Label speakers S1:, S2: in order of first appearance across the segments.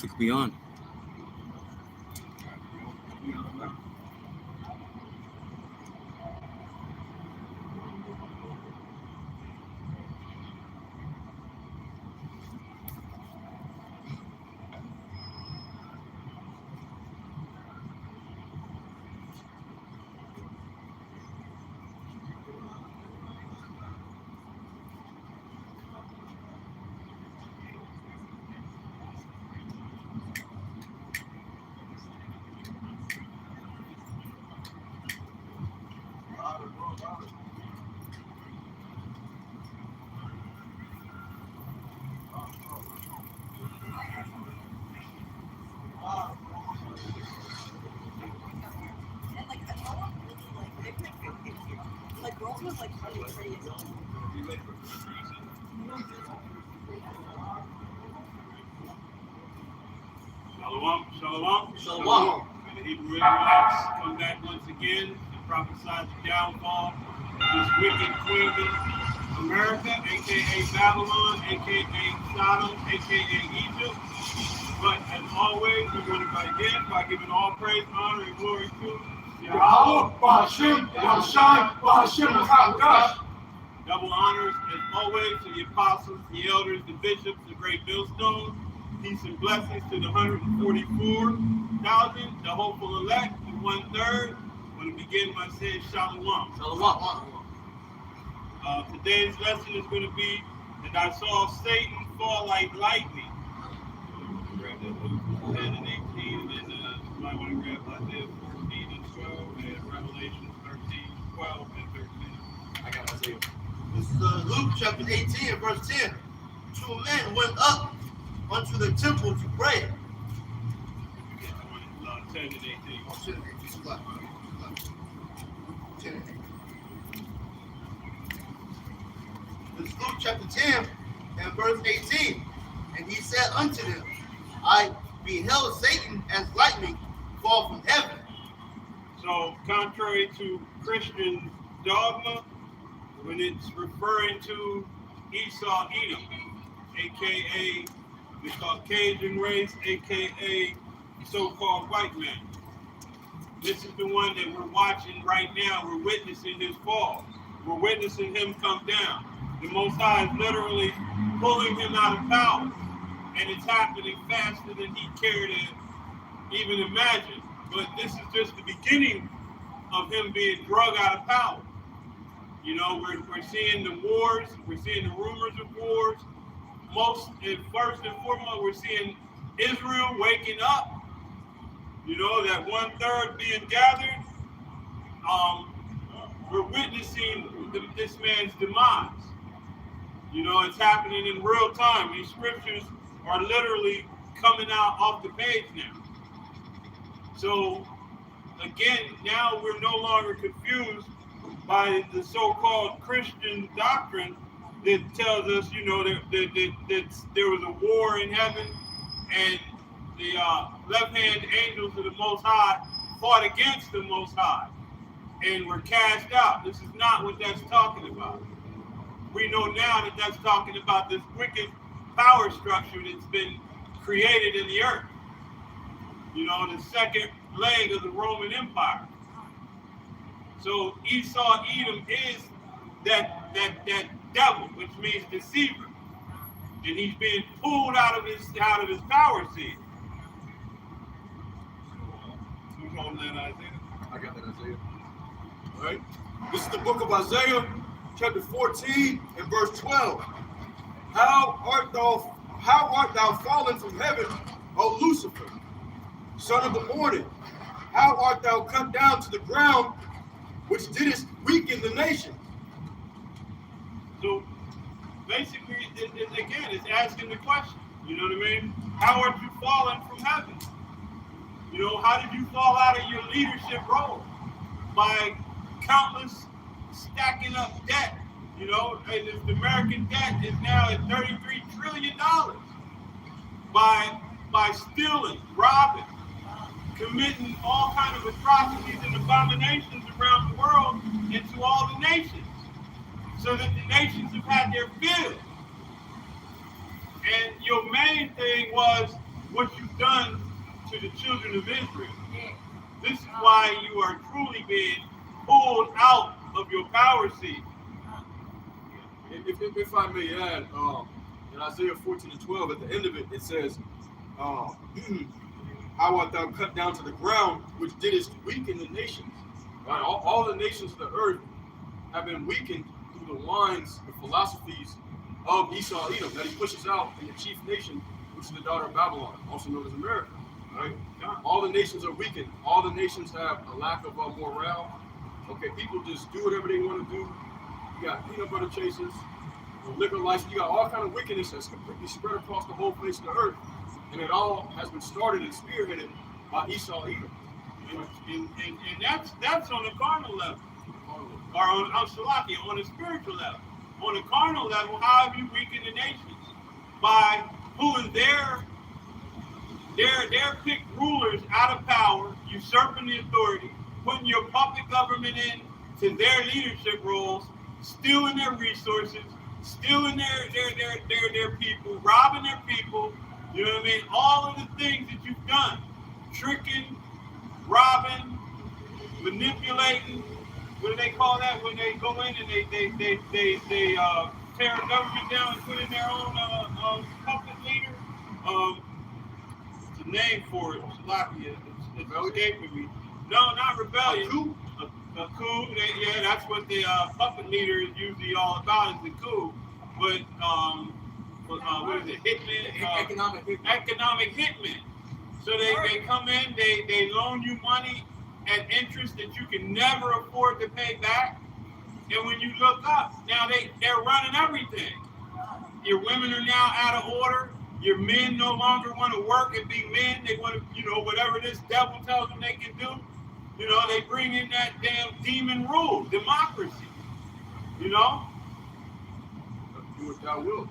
S1: It could be on.
S2: Shalom, shalom, shalom. And the Hebrew Israelites come back once again to prophesy the downfall of this wicked queendom, America, aka Babylon, aka Sodom, aka Egypt. But as always, we're going to begin by giving all praise, honor, and glory to
S3: Yahweh, Ba'ashem, Yahushai, Ba'ashem, Hakadosh.
S2: Double honors, as always, to the apostles, the elders, the bishops, the great millstone. Peace and blessings to the 144,000, the hopeful elect, the 1/3. I'm going to begin by saying shalom.
S1: Shalom.
S2: Today's lesson is going to be that I saw Satan fall like lightning. Grab that book, 10 and 18, and then you might want to grab Isaiah 14 and 12, and Revelation 13, 12, and 13.
S3: I got Isaiah.
S4: This is Luke chapter 18, verse 10. Two men went up unto the temple to pray.
S2: 10 and 18.
S4: 10 and 18. This is Luke chapter 10 and verse 18. And he said unto them, I beheld Satan as lightning fall from heaven.
S2: So, contrary to Christian dogma, when it's referring to Esau Edom, aka the Caucasian race, aka the so-called white man. This is the one that we're watching right now. We're witnessing his fall. We're witnessing him come down. The Most High is literally pulling him out of power. And it's happening faster than he cared to even imagine. But this is just the beginning of him being drug out of power. You know, we're seeing the wars, we're seeing the rumors of wars. First and foremost, we're seeing Israel waking up. You know, that 1/3 being gathered. We're witnessing this man's demise. You know, it's happening in real time. These scriptures are literally coming out off the page now. So, again, now we're no longer confused by the so-called Christian doctrine that tells us, you know, that there was a war in heaven and the left-hand angels of the Most High fought against the Most High and were cast out. This is not what that's talking about. We know now that that's talking about this wicked power structure that's been created in the earth. You know, the second leg of the Roman Empire. So Esau Edom is that devil, which means deceiver, and he's being pulled out of his power seat. Who's holding that Isaiah?
S3: I got that Isaiah. All right. This is the book of Isaiah, chapter 14 and verse 12. How art thou fallen from heaven, O Lucifer, son of the morning? How art thou cut down to the ground, which didst weaken the nation?
S2: So basically, it's asking the question. You know what I mean? How are you falling from heaven? You know, how did you fall out of your leadership role? By countless stacking up debt. You know, and the American debt is now at $33 trillion. By stealing, robbing, committing all kinds of atrocities and abominations around the world and to all the nations, so that the nations have had their fill. And your main thing was what you've done to the children of Israel. This is why you are truly being pulled out of your power seat.
S3: If I may add, in Isaiah 14:12, at the end of it, it says, how art thou cut down to the ground, which didst weaken the nations. Right? All the nations of the earth have been weakened through the lines and philosophies of Esau Edom that he pushes out in the chief nation, which is the daughter of Babylon, also known as America. Right? All the nations are weakened. All the nations have a lack of morale. Okay, people just do whatever they want to do. You got peanut butter chasers, liquor license. You got all kind of wickedness that's completely spread across the whole face of the earth, and it all has been started and spearheaded by Esau Edom.
S2: And that's on the carnal level, or on Shalaki, on the spiritual level. On the carnal level, how have you weakened the nations? By pulling their picked rulers out of power, usurping the authority, putting your puppet government in to their leadership roles, stealing their resources, stealing their people, robbing their people. You know what I mean? All of the things that you've done, tricking, robbing, manipulating. What do they call that when they go in and they tear a government down and put in their own puppet leader? It's a name for it. Shalaki. It's escaping me. No, not rebellion. A coup. Yeah, that's what the puppet leader is usually all about, is the coup. But what is it? Hitman.
S1: Economic hitman.
S2: Economic hitman. So they come in, they loan you money at interest that you can never afford to pay back. And when you look up, now they're running everything. Your women are now out of order. Your men no longer want to work and be men. They want to, whatever this devil tells them they can do. They bring in that damn demon rule, democracy.
S3: Do what thou wilt.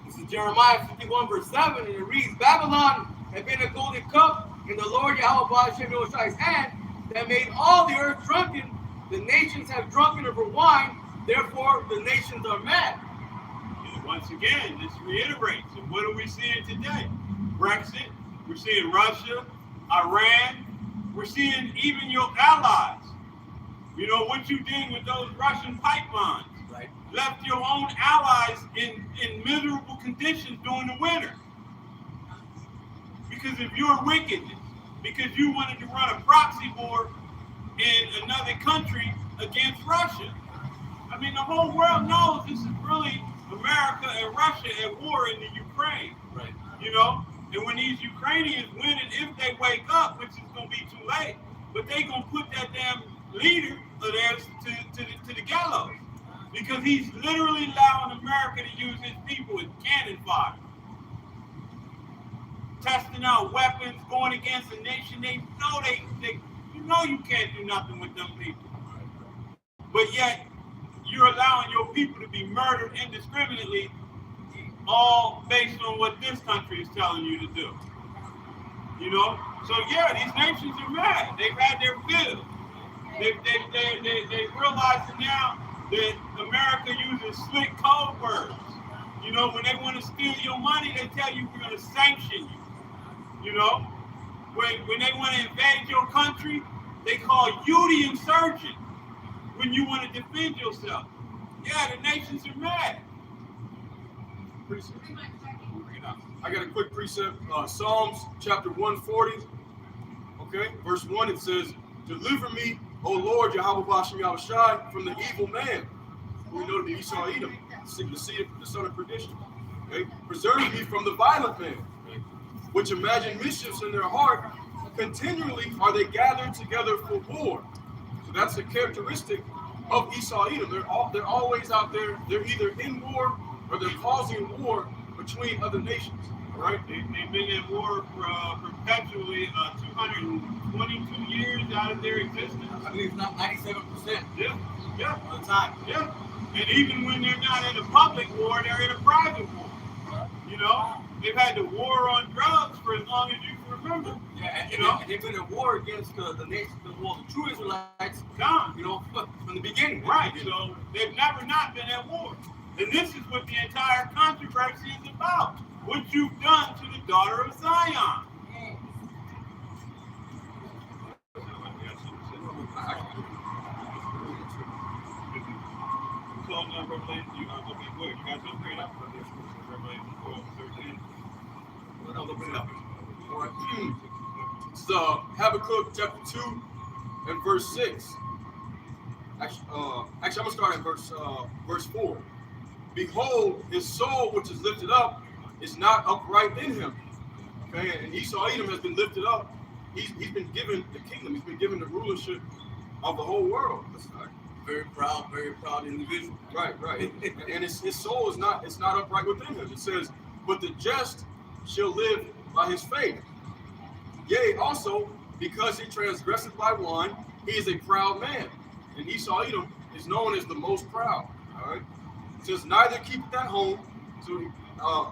S1: This is Jeremiah 51 verse 7, and it reads, Babylon had been a golden cup in the Lord Yahweh Shemioshai's hand that made all the earth drunken. The nations have drunken of her wine, therefore the nations are mad.
S2: And once again, this reiterates. And what are we seeing today? Brexit. We're seeing Russia, Iran. We're seeing even your allies. What you did with those Russian pipelines.
S1: Right.
S2: Left your own allies in miserable conditions during the winter. Because of your wickedness. Because you wanted to run a proxy war in another country against Russia. I mean, the whole world knows this is really America and Russia at war in the Ukraine.
S1: Right.
S2: And when these Ukrainians win, and if they wake up, which is going to be too late, but they going to put that damn leader of theirs to the gallows. Because he's literally allowing America to use his people as cannon fodder. Testing out weapons, going against a nation they know you can't do nothing with them people. But yet, you're allowing your people to be murdered indiscriminately, all based on what this country is telling you to do. So yeah, these nations are mad. They've had their fill. They realize now that America uses slick code words. When they want to steal your money, they tell you we're going to sanction you. When they want to invade your country, they call you the insurgent. When you want to defend yourself, yeah, the nations are mad.
S3: Precept. I got a quick precept. Psalms chapter 140. Okay, verse 1, it says, Deliver me, O Lord, Yahweh Bashem Yahushai, from the evil man. We know to be Esau Edom, the son of perdition. Okay? Preserve me from the violent man, which imagine mischiefs in their heart. Continually are they gathered together for war. So that's a characteristic of Esau Edom. They're always out there. They're either in war or they're causing war between other nations. All right?
S2: They've been in war perpetually, 222 years out of their existence.
S1: I believe it's not 97%.
S2: Yeah.
S1: Of the time.
S2: Yeah. And even when they're not in a public war, they're in a private war. They've had the war on drugs for as long as you can remember.
S1: Yeah, and they've been at war against the nation, the true Israelites, from the beginning.
S2: Right. So they've never not been at war. And this is what the entire controversy is about. what you've done to the daughter of Zion.
S3: It's Habakkuk chapter 2 and verse 6. Actually, I'm gonna start at verse 4. Behold, his soul which is lifted up is not upright in him. Okay, and Esau Edom has been lifted up. He's been given the kingdom. He's been given the rulership of the whole world. That's right.
S1: Very proud individual.
S3: Right. And his soul is not upright within him. It says, but the just shall live by his faith. Yea, also, because he transgresseth by one, he is a proud man. And Esau Edom is known as the most proud. All right. It says, neither keepeth at home, so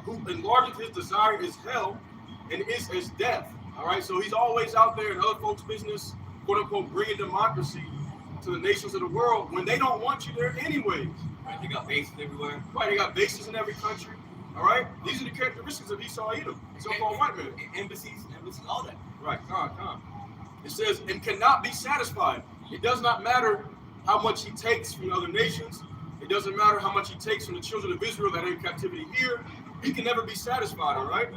S3: who enlargeth his desire is hell, and is as death. All right. So he's always out there in other folks' business, quote unquote, bringing democracy to the nations of the world when they don't want you there anyways.
S1: Right, they got bases everywhere.
S3: Right, they got bases in every country. All right, these are the characteristics of Esau Edom, so-called white man.
S1: Embassies, all that.
S3: Right, come. It says, and cannot be satisfied. It does not matter how much he takes from other nations. It doesn't matter how much he takes from the children of Israel that are in captivity here. He can never be satisfied, all right?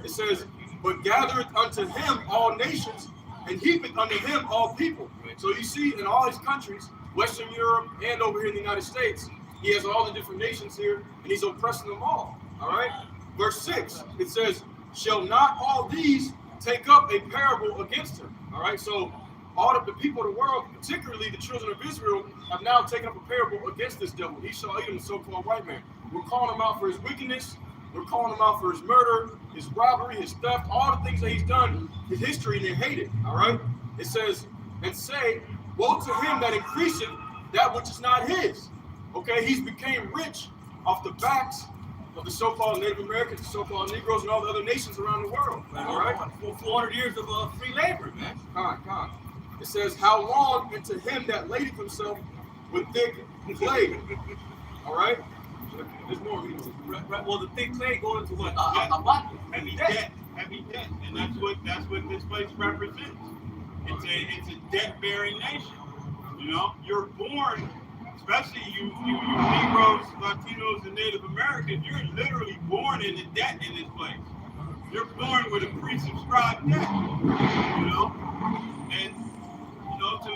S3: It says, but gathereth unto him all nations, and heapeth unto him all people. So you see in all his countries, Western Europe and over here in the United States, he has all the different nations here, and he's oppressing them all. All right? Verse 6, it says, shall not all these take up a parable against him? All right? So all of the people of the world, particularly the children of Israel, have now taken up a parable against this devil, Esau Edom, the so-called white man. We're calling him out for his wickedness. We're calling him out for his murder, his robbery, his theft, all the things that he's done in history, and they hate it. All right? It says, and say, woe to him that increaseth that which is not his. Okay, he's became rich off the backs of the so-called Native Americans, the so-called Negroes, and all the other nations around the world. All right?
S1: For 400 years of free labor, man.
S3: Come. It says, how long unto him that ladeth himself with thick clay. All right? There's more.
S1: Right. Well, the thick clay going into what?
S2: Heavy debt, and that's what this place represents. It's a debt-bearing nation. You know, you're born, especially you Negroes, Latinos, and Native Americans. You're literally born in the debt in this place. You're born with a pre-subscribed debt. You know, and you know to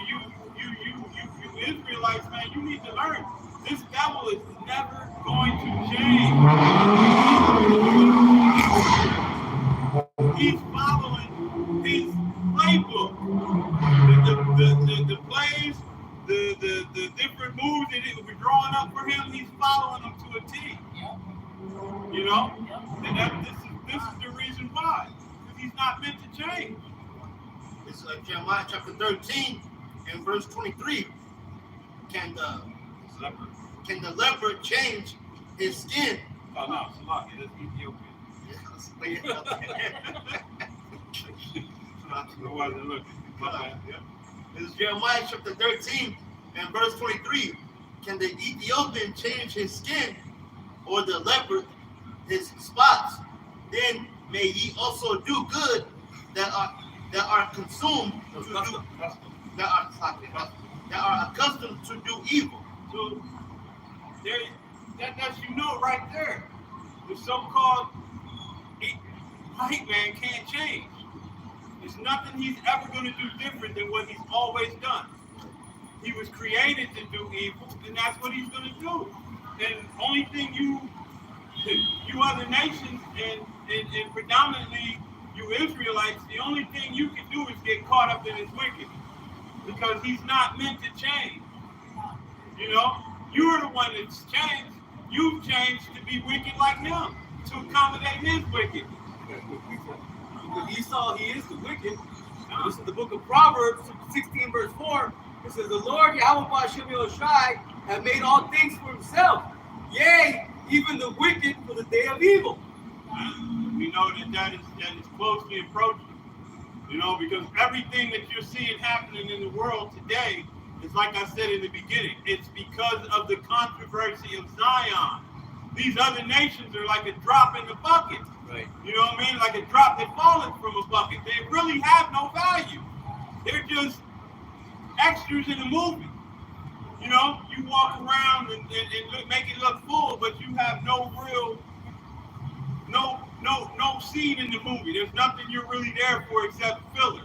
S2: you Israelites, man, you need to learn. This devil is never going to change. He's following his playbook. The plays, the different moves that we're drawing up for him, he's following them to a T. You know? And this is the reason why. Because he's not meant to change.
S4: It's Jeremiah chapter 13 and verse 23. Can the leopard change his skin?
S2: Oh no, Salaki, that's Ethiopian.
S4: This is Jeremiah chapter 13 and verse 23. Can the Ethiopian change his skin, or the leopard his spots? Then may ye also do good that are consumed to do, that are accustomed to do evil.
S2: So that's right there. The so-called white man can't change. There's nothing he's ever going to do different than what he's always done. He was created to do evil, and that's what he's going to do. And only thing you other nations and predominantly you Israelites, the only thing you can do is get caught up in his wickedness, because he's not meant to change. You know, you're the one that's changed. You've changed to be wicked like him, to accommodate his wickedness.
S1: Because Esau, he is the wicked. This is the book of Proverbs 16 verse 4. It says, the Lord Yahweh Hashem Yoshai have made all things for himself. Yea, even the wicked for the day of evil.
S2: We know that is closely approaching. You know, because everything that you're seeing happening in the world today is, like I said in the beginning, it's because of the controversy of Zion. these other nations are like a drop in the bucket.
S1: Right.
S2: You know what I mean? Like a drop that fallen from a bucket. They really have no value. They're just extras in a movie. You know, you walk around and make it look full, but you have no real, no scene in the movie. There's nothing you're really there for except filler.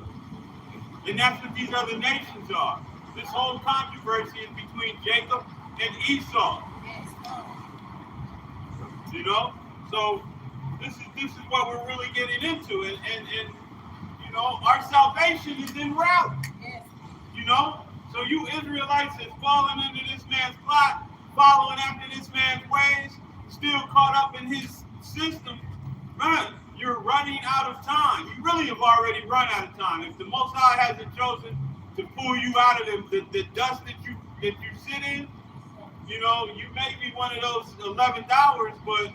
S2: And that's what these other nations are. This whole controversy is between Jacob and Esau. You know? So this is what we're really getting into. And you know, our salvation is en route. You know? So you Israelites is falling into this man's plot, following after this man's ways, still caught up in his system. Man, you're running out of time. You really have already run out of time. If the Most High hasn't chosen to pull you out of the dust that you sit in, you know, you may be one of those 11th hours, but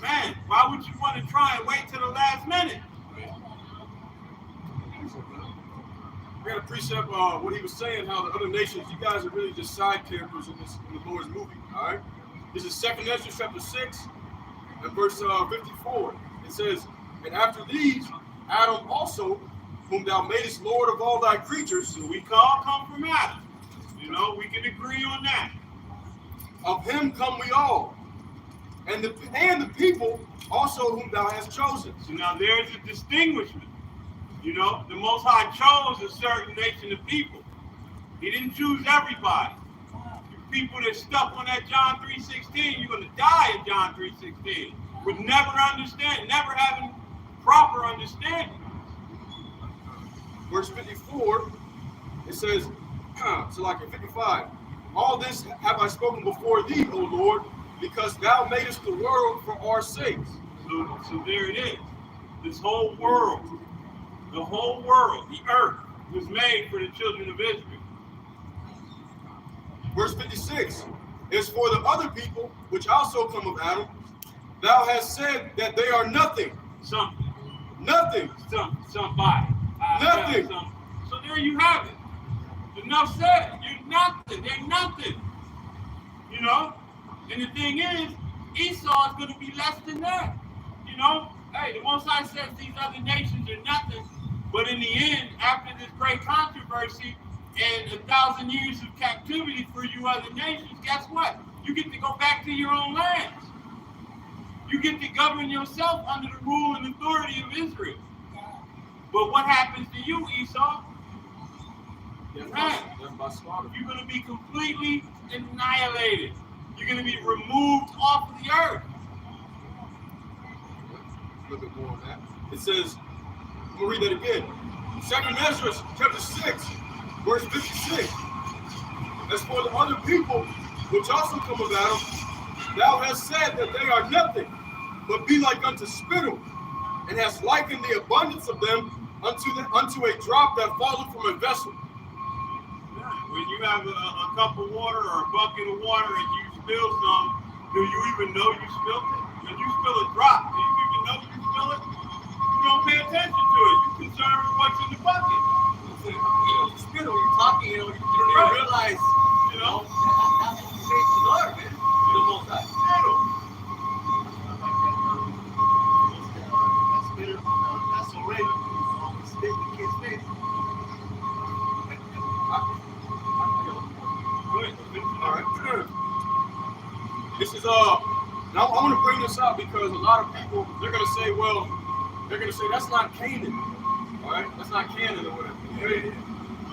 S2: man, why would you want to try and wait till the last minute?
S3: We had a precept what he was saying, how the other nations, you guys are really just side characters in the Lord's movie. All right. This is 2nd Ezra chapter 6 and verse 54. It says, and after these, Adam also, whom thou madest Lord of all thy creatures.
S2: So we all come from Adam. You know, we can agree on that.
S3: Of him come we all, and the people also whom thou hast chosen.
S2: So now there's a distinguishment. You know, the Most High chose a certain nation of people. He didn't choose everybody. You people that stuck on that John 3:16, you're going to die in John 3:16 with never understanding, never having proper understanding.
S3: Verse 54, it says, so like in 55, all this have I spoken before thee, O Lord, because thou madest the world for our sakes.
S2: So there it is. This whole world, the whole world, the earth, was made for the children of Israel.
S3: Verse 56 is for the other people, which also come of Adam, thou hast said that they are nothing.
S2: Something.
S3: Nothing.
S2: Somebody.
S3: Nothing.
S2: So there you have it. Enough said. You're nothing. They're nothing. You know? And the thing is, Esau is going to be less than that. You know? Hey, the Most High says these other nations are nothing. But in the end, after this great controversy and 1,000 years of captivity for you other nations, guess what? You get to go back to your own lands. You get to govern yourself under the rule and authority of Israel. But what happens to you, Esau?
S3: That's my slaughter.
S2: You're going to be completely annihilated. You're going to be removed off of the earth.
S3: A little bit more on that. It says, I'm going to read that again. 2nd Ezra chapter 6, verse 56. As for the other people, which also come of Adam, thou hast said that they are nothing, but be like unto spittle, and hast likened the abundance of them unto a drop that falleth from a vessel.
S2: When you have a cup of water or a bucket of water and you spill some, do you even know you spilled it? When you spill a drop, do you even know you spill it? You don't pay attention to it. You're concerned with what's in the bucket.
S1: You know, spittle, you're talking, you don't even realize,
S2: You know?
S1: that's what you say to the Lord, man. You know, most of
S2: Spittle.
S4: That's already spit in the kid's face.
S3: All right. This is now I want to bring this up because a lot of people, they're gonna say that's not Canaan. All right, that's not Canaan or whatever.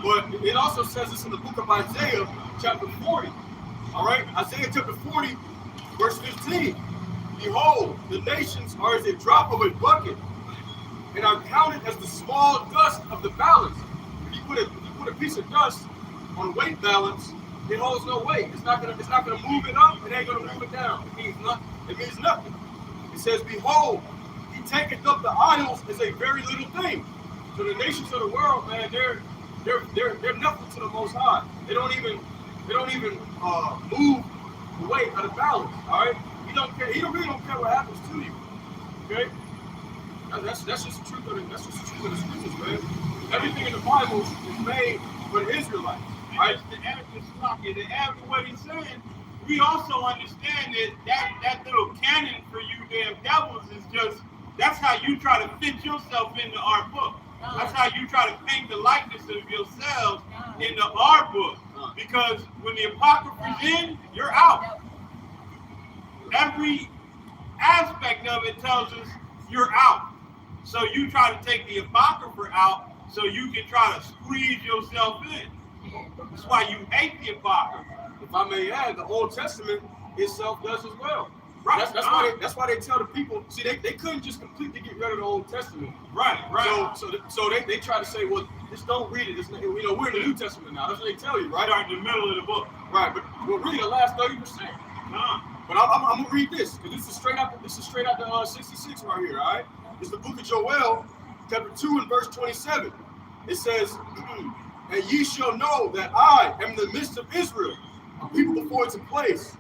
S3: But it also says this in the book of Isaiah, chapter 40. All right, Isaiah chapter 40, verse 15. Behold, the nations are as a drop of a bucket, and are counted as the small dust of the balance. If you put a piece of dust on a weight balance, it holds no weight. It's not gonna move it up. It ain't gonna move it down. It means nothing. It means nothing. It says, behold, he taketh up the idols as a very little thing. So the nations of the world, man, they're nothing to the Most High. They don't even move the weight out of balance. All right. He don't care. He really don't care what happens to you. Okay. That's just the truth of it. That's just the truth of the scriptures, man. Everything in the Bible is made for the Israelites.
S2: Right? To add to what he's saying, we also understand that little cannon for you damn devils is just, that's how you try to fit yourself into our book. That's how you try to paint the likeness of yourselves into our book. Because when the Apocrypha's in, you're out. Every aspect of it tells us you're out. So you try to take the Apocrypha out so you can try to squeeze yourself in. That's why you hate the Apocrypha.
S3: If I may add, the Old Testament itself does as well.
S2: Right.
S3: That's why they tell the people. See, they couldn't just completely get rid of the Old Testament.
S2: Right.
S3: So they try to say, well, just don't read it. We're in the New Testament now. That's what they tell you, right?
S2: Start in the middle of the book.
S3: Right, but we'll read the last 30%. But I'm gonna read this because this is straight out the 66 right here. All right, it's the book of Joel, chapter 2 and verse 27. It says, "And ye shall know that I am in the midst of Israel, a people before it's in place,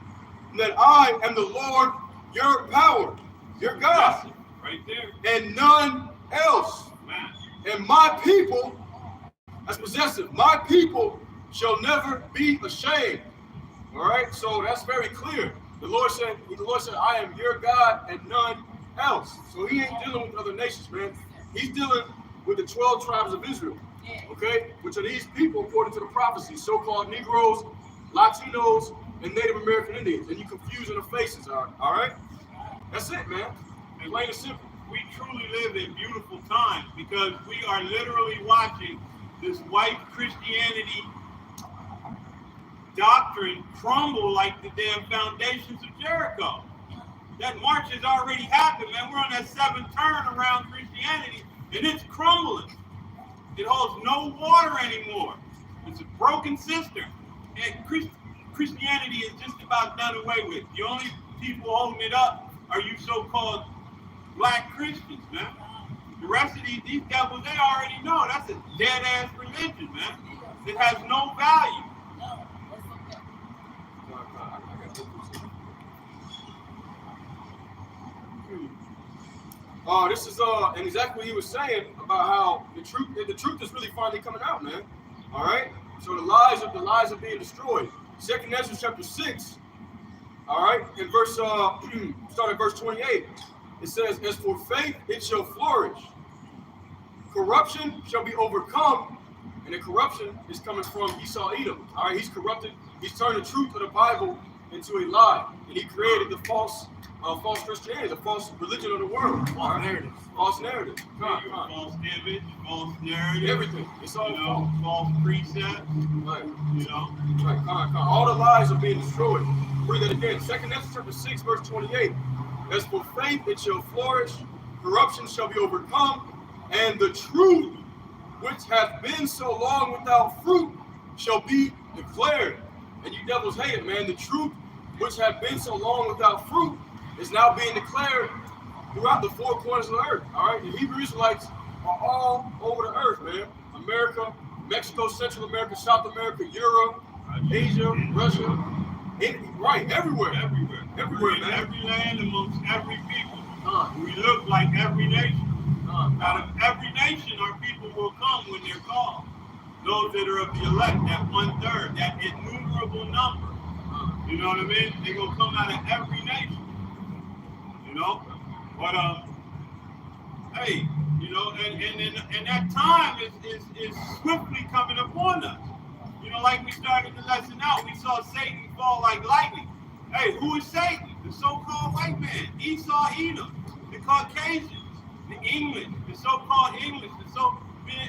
S3: and that I am the Lord your power, your God,
S2: right there,
S3: and none else.
S2: Man.
S3: And my people," that's possessive, "my people shall never be ashamed." All right, so that's very clear. The Lord said, "I am your God and none else." So he ain't dealing with other nations, man. He's dealing with the 12 tribes of Israel, okay? Which are these people according to the prophecy, so-called Negroes, Latinos, and Native American Indians. And you confusing the faces, all right? That's it, man. Plain and simple.
S2: We truly live in beautiful times because we are literally watching this white Christianity doctrine crumble like the damn foundations of Jericho. That march has already happened, man. We're on that seventh turn around Christianity, and it's crumbling. It holds no water anymore. It's a broken cistern. And Christianity is just about done away with. The only people holding it up are you so-called black Christians, man. The rest of these devils, they already know that's a dead-ass religion, man. It has no value.
S3: This is and exactly what he was saying about how the truth is really finally coming out, man. All right. So the lies are being destroyed. 2nd Ezra chapter 6. All right, in verse start at verse 28. It says, "As for faith, it shall flourish. Corruption shall be overcome," and the corruption is coming from Esau Edom. All right, he's corrupted. He's turned the truth of the Bible into a lie, and he created the false Christianity, the false religion of the world.
S1: False narrative.
S3: False narrative.
S2: False image, false narrative.
S3: Everything. It's all
S2: false precepts.
S3: Right.
S2: Right.
S3: All the lies are being destroyed. Read that again. 2nd Ezra chapter 6, verse 28. "As for faith, it shall flourish. Corruption shall be overcome. And the truth, which hath been so long without fruit, shall be declared." And you devils hate it, man. The truth, which hath been so long without fruit, is now being declared throughout the four corners of the earth. All right, the Hebrew Israelites are all over the earth, man. America, Mexico, Central America, South America, Europe, Asia, Russia, everywhere,
S2: in
S3: man.
S2: every land amongst every people. We look like every nation. Out of every nation, our people will come when they're called. Those that are of the elect, that 1/3, that innumerable number. You know what I mean? They're gonna come out of every nation. You know, but hey, you know, and that time is swiftly coming upon us. You know, like we started the lesson out, we saw Satan fall like lightning. Hey, who is Satan? The so-called white man, Esau, Edom, the Caucasians, the English, the so-called English,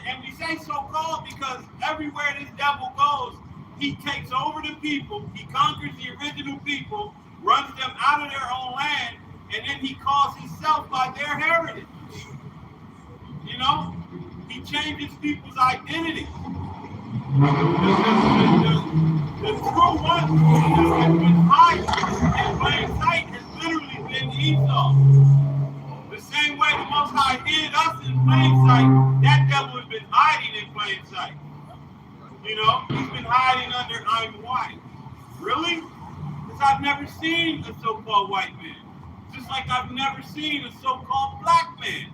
S2: and we say so-called because everywhere this devil goes, he takes over the people, he conquers the original people, runs them out of their own land, and then he calls himself by their heritage. You know, he changes people's identity. The true one that has been hiding in plain sight has literally been Esau. The same way the Most High hid us in plain sight, that devil has been hiding in plain sight. You know, he's been hiding under I'm white. Really? Because I've never seen a so-called white man. Just like I've never seen a so-called black man.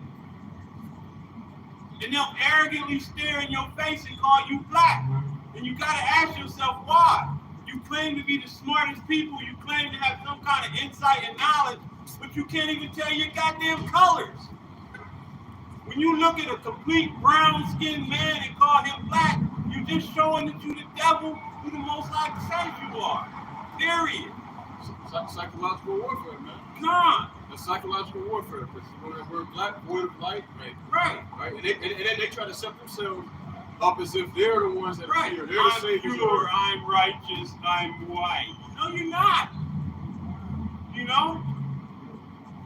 S2: And they'll arrogantly stare in your face and call you black. And you gotta ask yourself why. You claim claim to be the smartest people. You claim to have some kind of insight and knowledge, but you can't even tell your goddamn colors. When you look at a complete brown-skinned man and call him black, you're just showing that you the devil who the Most High says you are. Period.
S3: Psychological warfare, man.
S2: Come on.
S3: That's psychological warfare. Because we're black, void of light,
S2: Right.
S3: right? And then they try to set themselves up as if they're the ones that are
S2: Right.
S3: here. They're the
S2: I'm
S3: saviors.
S2: pure, I'm righteous, I'm white. No, you're not. You know?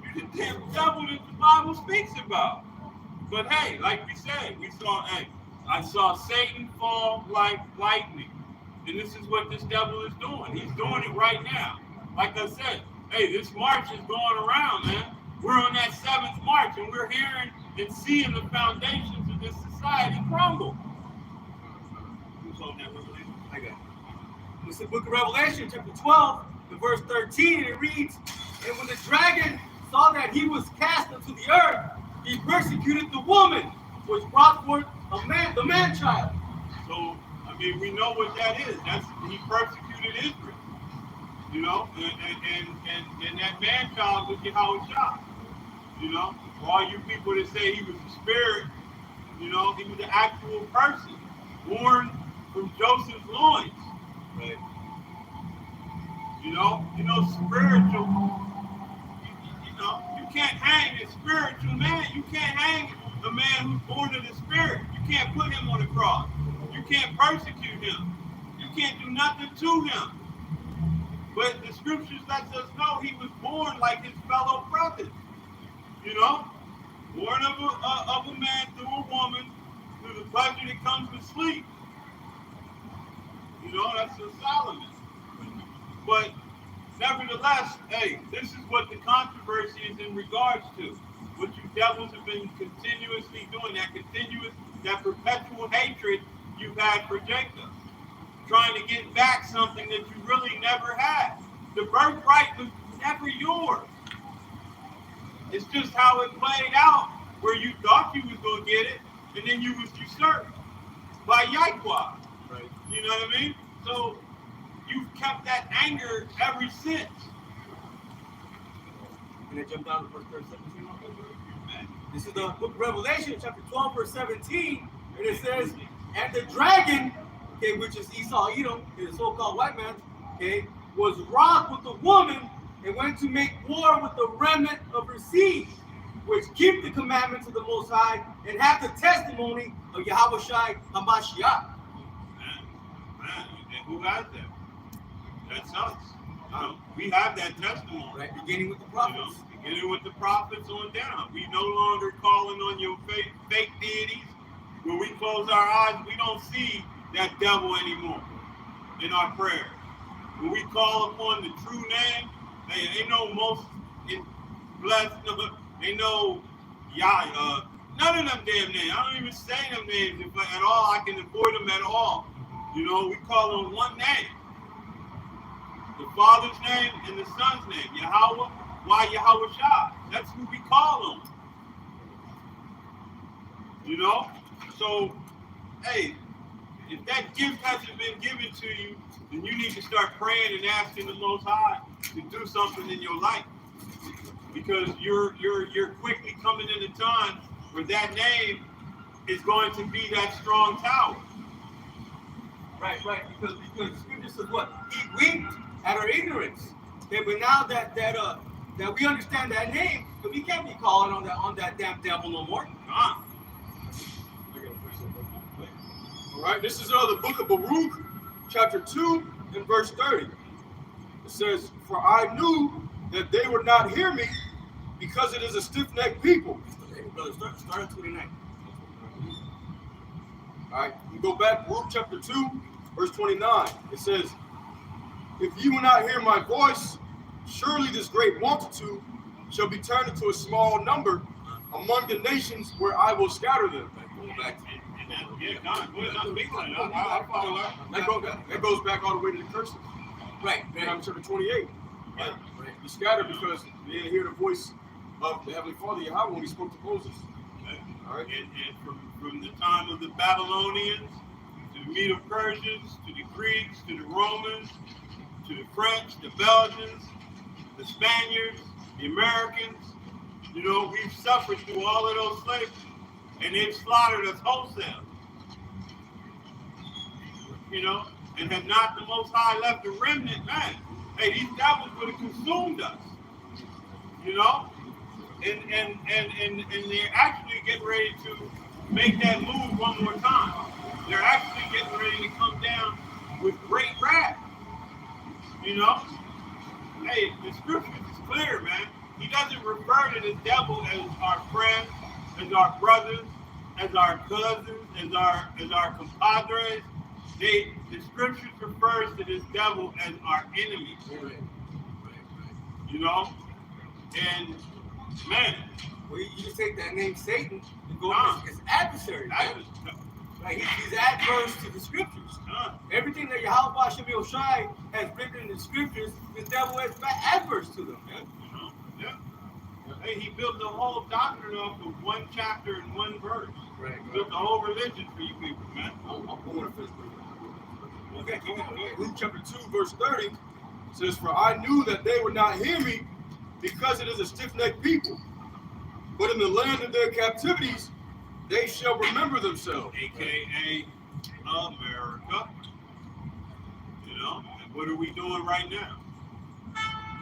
S2: You're the damn devil that the Bible speaks about. But hey, like we said, I saw Satan fall like lightning. And this is what this devil is doing. He's doing it right now. Like I said, hey, this march is going around, man. We're on that 7th march, and we're hearing and seeing the foundations of this society crumble. Who's holding that revelation?
S1: I got it. It's the book of Revelation, chapter 12, the verse 13, and it reads, "And when the dragon saw that he was cast into the earth, he persecuted the woman, which brought forth the man-child."
S2: So, I mean, we know what that is. He persecuted Israel. You know, and that man-child was Yahushua. You know, for all you people that say he was a spirit, you know, he was an actual person, born from Joseph's loins.
S1: Right.
S2: You know, spiritual. You know, you can't hang a spiritual man. You can't hang a man who's born of the spirit. You can't put him on the cross. You can't persecute him. You can't do nothing to him. But the scriptures lets us know he was born like his fellow brothers. You know, born of a man through a woman, through the pleasure that comes with sleep. You know, that's a Solomon. But nevertheless, hey, this is what the controversy is in regards to. What you devils have been continuously doing, that perpetual hatred you've had for Jacob. Trying to get back something that you really never had. The birthright was never yours. It's just how it played out, where you thought you was going to get it, and then you was usurped by Yahweh.
S1: Right.
S2: You know what I mean? So you've kept that anger ever since.
S1: Can I jump down to verse 17? This is the book of Revelation, chapter 12, verse 17, and it says, "And the dragon," okay, which is Esau, Edom, the so-called white man, okay, "was wroth with the woman and went to make war with the remnant of her seed, which keep the commandments of the Most High and have the testimony of Yahushua HaMashiach."
S2: Man, and who has that? That's us. We have that testimony.
S1: Right, beginning with the
S2: You
S1: prophets.
S2: know, beginning with the prophets on down. We no longer calling on your fake deities. When we close our eyes, we don't see that devil anymore in our prayers. When we call upon the true name, ain't no most blessed, ain't no Yah, none of them damn names. I don't even say them names at all. I can avoid them at all. You know, we call on one name. The Father's name and the Son's name. Yahweh, why Yahushua? That's who we call on. You know? So, hey, if that gift hasn't been given to you, then you need to start praying and asking the Most High to do something in your life. Because you're quickly coming in a time where that name is going to be that strong tower.
S1: Right, because the scripture says what? He winked at our ignorance. Okay, but now that we understand that name, then we can't be calling on that damn devil no more.
S3: All right, this is the book of Baruch, chapter 2, and verse 30. It says, "For I knew that they would not hear me, because it is a stiff-necked people."
S1: Okay, brother, start at 29.
S3: All right, we go back, Baruch chapter 2, verse 29. It says, "If you will not hear my voice, surely this great multitude shall be turned into a small number among the nations where I will scatter them."
S1: Going back to
S3: That goes back all the way to the curses.
S1: right.
S3: Chapter 28.
S1: Right.
S3: He scattered because they didn't hear the voice of the Heavenly Father Yahweh when he spoke to Moses. All right.
S2: And from the time of the Babylonians to the Medo-Persians to the Greeks to the Romans, to the French, the Belgians, the Spaniards, the Americans. You know, we've suffered through all of those slaves, and they've slaughtered us wholesale. You know, and have not the Most High left a remnant, man. Hey, these devils would have consumed us. You know, and they're actually getting ready to make that move one more time. They're actually getting ready to come down with great wrath. You know, hey, the scripture is clear, man. He doesn't refer to the devil as our friends, as our brothers, as our cousins, as our compadres. The scriptures refers to this devil as our enemy. You know, and man,
S1: Well, you take that name Satan and go his adversary. Like he's adverse to the scriptures. Everything that Yahweh Shem Yoshai has written in the scriptures, the devil is adverse to them, man.
S2: Yeah. Hey, he built the whole doctrine off of one chapter and one verse.
S1: Right.
S2: He built the whole religion for you people, man.
S3: I'm going to finish. Okay, Luke chapter 2, verse 30 says, "For I knew that they would not hear me, because it is a stiff-necked people. But in the land of their captivities, they shall remember themselves."
S2: AKA America. You know, and what are we doing right now?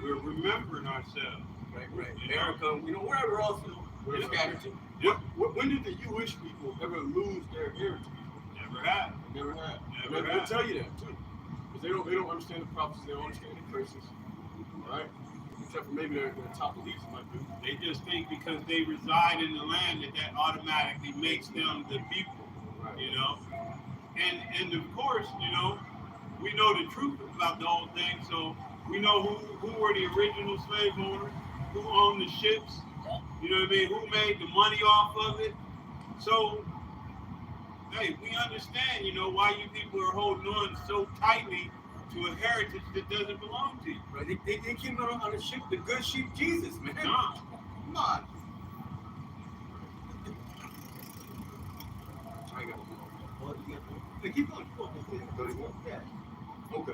S2: We're remembering ourselves.
S1: Right. America, wherever else we're scattered to.
S2: Yep.
S3: When did the Jewish people ever lose their heritage?
S2: Never had.
S3: Never had.
S2: Never
S3: They'll
S2: had.
S3: tell you that too, because they don't understand the prophecies. They don't understand the curses, right? Except for maybe their top elites might do.
S2: They just think because they reside in the land that automatically makes them the people.
S3: Right.
S2: You know, and of course, you know, we know the truth about the whole thing, so we know who were the original slave owners, who owned the ships, you know what I mean, who made the money off of it. So, hey, we understand, you know, why you people are holding on so tightly to a heritage that doesn't belong to you.
S1: Right. They came out on the ship, the good sheep Jesus, man.
S2: Nah.
S1: Come on.
S3: I got
S1: Keep going. Yeah.
S3: Okay.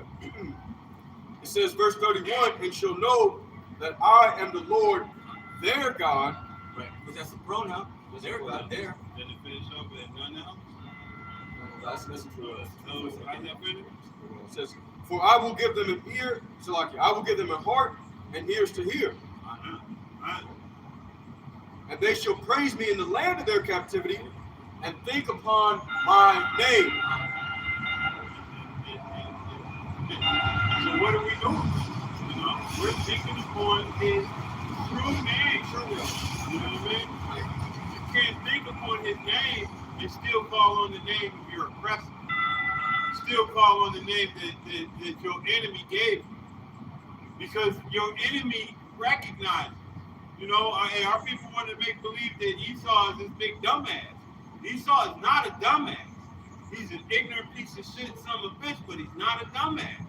S3: It says, verse 31, "And shall know that I am the Lord their God."
S1: Right. Because that's the pronoun. Their God there.
S2: Then it finish up with none else.
S3: That's listen to us.
S2: So, how's that finish?
S3: It says, "For I will give them an ear, so like I will give them a heart and ears to hear, and they shall praise me in the land of their captivity, and think upon my name."
S2: So what are we doing? You know, we're thinking upon his true name. You know what I mean? You can't think upon his name and still call on the name of your oppressor. Still call on the name that your enemy gave you. Because your enemy recognizes. You know, our people want to make believe that Esau is this big dumbass. Esau is not a dumbass. He's an ignorant piece of shit, son of a bitch, but he's not a dumbass.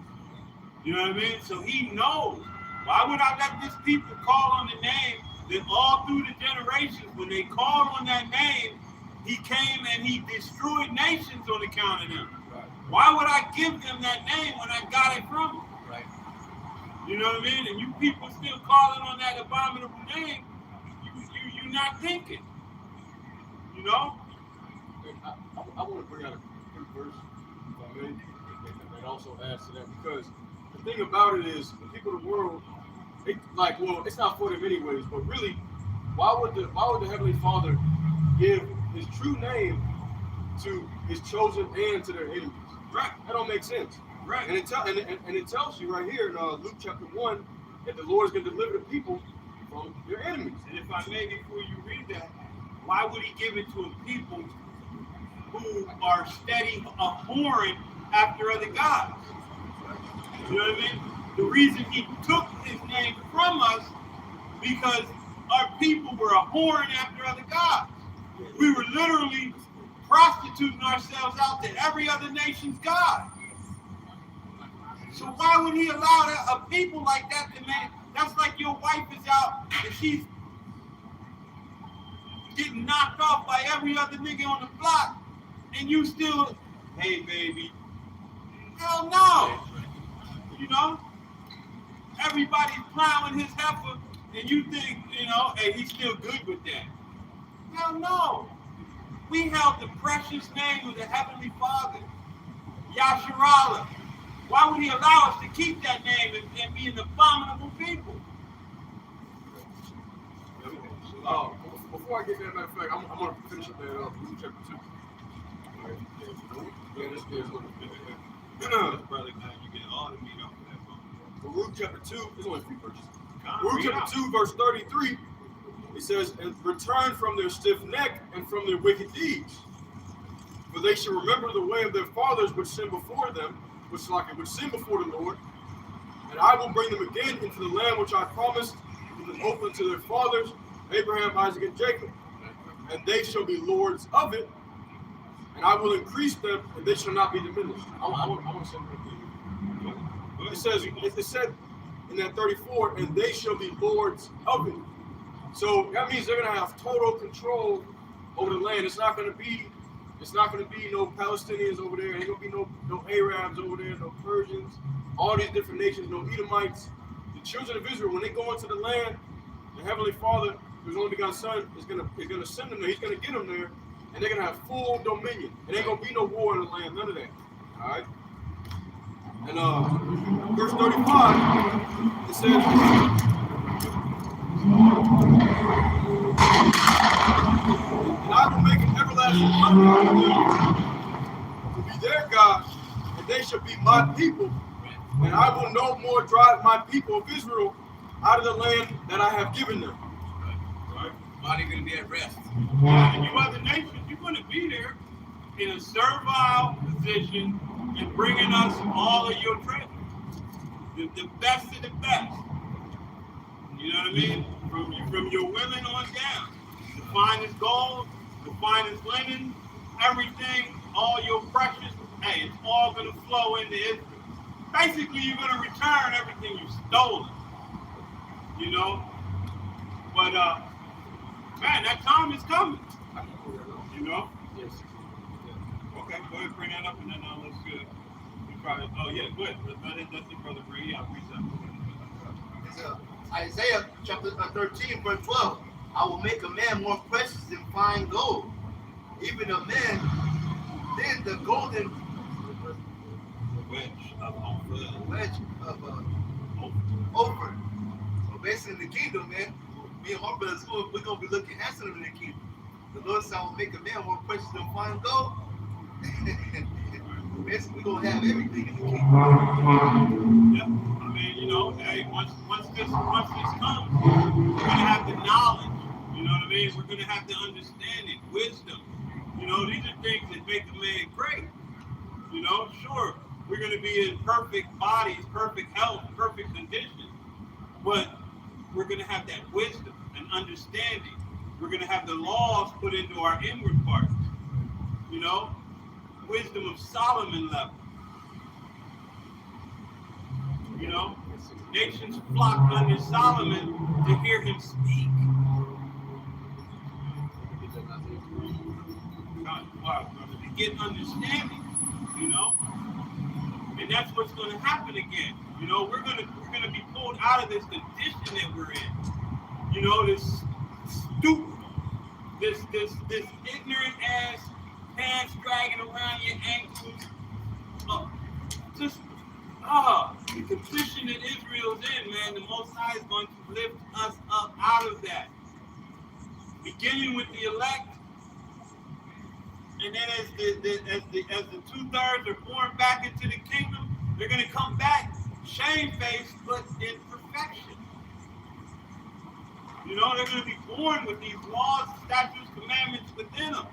S2: You know what I mean? So he knows. Why would I let this people call on the name that all through the generations, when they called on that name, he came and he destroyed nations on account of them.
S3: Right.
S2: Why would I give them that name when I got it from him?
S1: Right.
S2: You know what I mean? And you people still calling on that abominable name, you're not thinking. You know?
S3: I want to bring out a quick verse, if I may, that also adds to that, because the thing about it is, the people of the world, it's not for them anyways, but really, why would the Heavenly Father give his true name to his chosen and to their enemies?
S2: Right.
S3: That don't make sense.
S2: Right.
S3: And it tells you right here in Luke chapter 1 that the Lord is going to deliver the people from their enemies.
S2: And if I may, before you read that, why would he give it to a people who are steady abhorring after other gods? You know what I mean? The reason he took his name from us, because our people were abhorring after other gods. We were literally prostituting ourselves out to every other nation's god. So why would he allow a people like that to make? That's like your wife is out and she's getting knocked off by every other nigga on the block, and you still, hey baby, hell no. You know, everybody's plowing his heifer, and you think, you know, hey, he's still good with that. Hell no. We held the precious name of the Heavenly Father, Yasharallah. Why would he allow us to keep that name and be an abominable people?
S3: Before I get there, matter of fact, I'm going to finish up that Luke chapter 2. Yeah, this is
S2: Brother, you get all the meat off of that bone.
S3: Luke chapter 2, there's only 3 verses. Luke chapter 2, verse 33, it says, and return from their stiff neck and from their wicked deeds. For they shall remember the way of their fathers which sin before them, which sin before the Lord. And I will bring them again into the land which I promised to open to their fathers, Abraham, Isaac, and Jacob. And they shall be lords of it. And I will increase them, and they shall not be diminished. I want to say that. It said in that 34, and they shall be lords of it. So that means they're going to have total control over the land. It's not going to be no Palestinians over there. Ain't going to be no Arabs over there, no Persians, all these different nations, no Edomites. The children of Israel, when they go into the land, the Heavenly Father, whose only begotten Son, is going to send them there. He's going to get them there, and they're going to have full dominion. It ain't going to be no war in the land, none of that. All right? And verse 35, it says, and I will make an everlasting covenant with them to be their God, and they shall be my people. And I will no more drive my people of Israel out of the land that I have given them.
S1: Right? Body going to be at rest.
S2: And you other nations, you're going to be there in a servile position and bringing us all of your treasure. The best of the best. You know what I mean? From your women on down. The finest gold, the finest linen, everything, all your precious, hey, it's all going to flow into Israel. Basically, you're going to return everything you've stolen. You know? But, man, that time is coming. You know?
S3: Yes.
S2: Okay, go ahead, bring that up, and then let's go. Oh, yeah, good. That's the brother Brady. I'll read that.
S4: It's Isaiah chapter 13, verse 12. I will make a man more precious than fine gold, even a man than the golden
S2: Wedge of
S4: Ophir. So basically, in the kingdom, man, me and my brothers, we're gonna be looking handsome in the kingdom. The Lord said, I will make a man more precious than fine gold. Basically, we're gonna have everything in the kingdom.
S2: Yeah, I mean, you know, hey, once this comes, we're gonna have the knowledge. You know what I mean? We're gonna have the understanding, wisdom. You know, these are things that make a man great. You know, sure, we're gonna be in perfect bodies, perfect health, perfect condition, but we're gonna have that wisdom and understanding. We're gonna have the laws put into our inward parts. You know, wisdom of Solomon level. You know, nations flocked under Solomon to hear him speak. To get understanding, you know, and that's what's going to happen again. You know, we're gonna be pulled out of this condition that we're in. You know, this stupid, this ignorant ass pants dragging around your ankles. The condition that Israel's in, man. The Most High is going to lift us up out of that. Beginning with the elect. And then as the 2/3 are born back into the kingdom, they're going to come back shamefaced, but in perfection. You know, they're going to be born with these laws, statutes, commandments within them.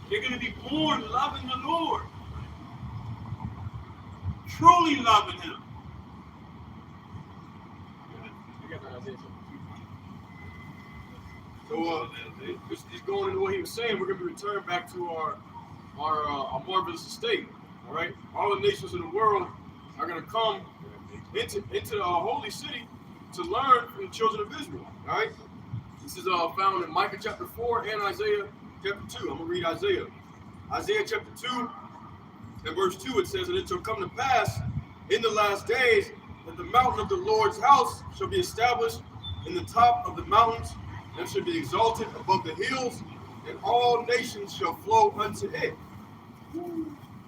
S2: They're going to be born loving the Lord, truly loving Him.
S3: So, just going into what he was saying, we're going to be returned back to our marvelous estate. All right, all the nations in the world are going to come into the holy city to learn from the children of Israel. All right, this is found in Micah chapter 4 and Isaiah chapter 2. I'm going to read Isaiah chapter 2 and verse 2. It says, and it shall come to pass in the last days that the mountain of the Lord's house shall be established in the top of the mountains, and shall be exalted above the hills, and all nations shall flow unto it.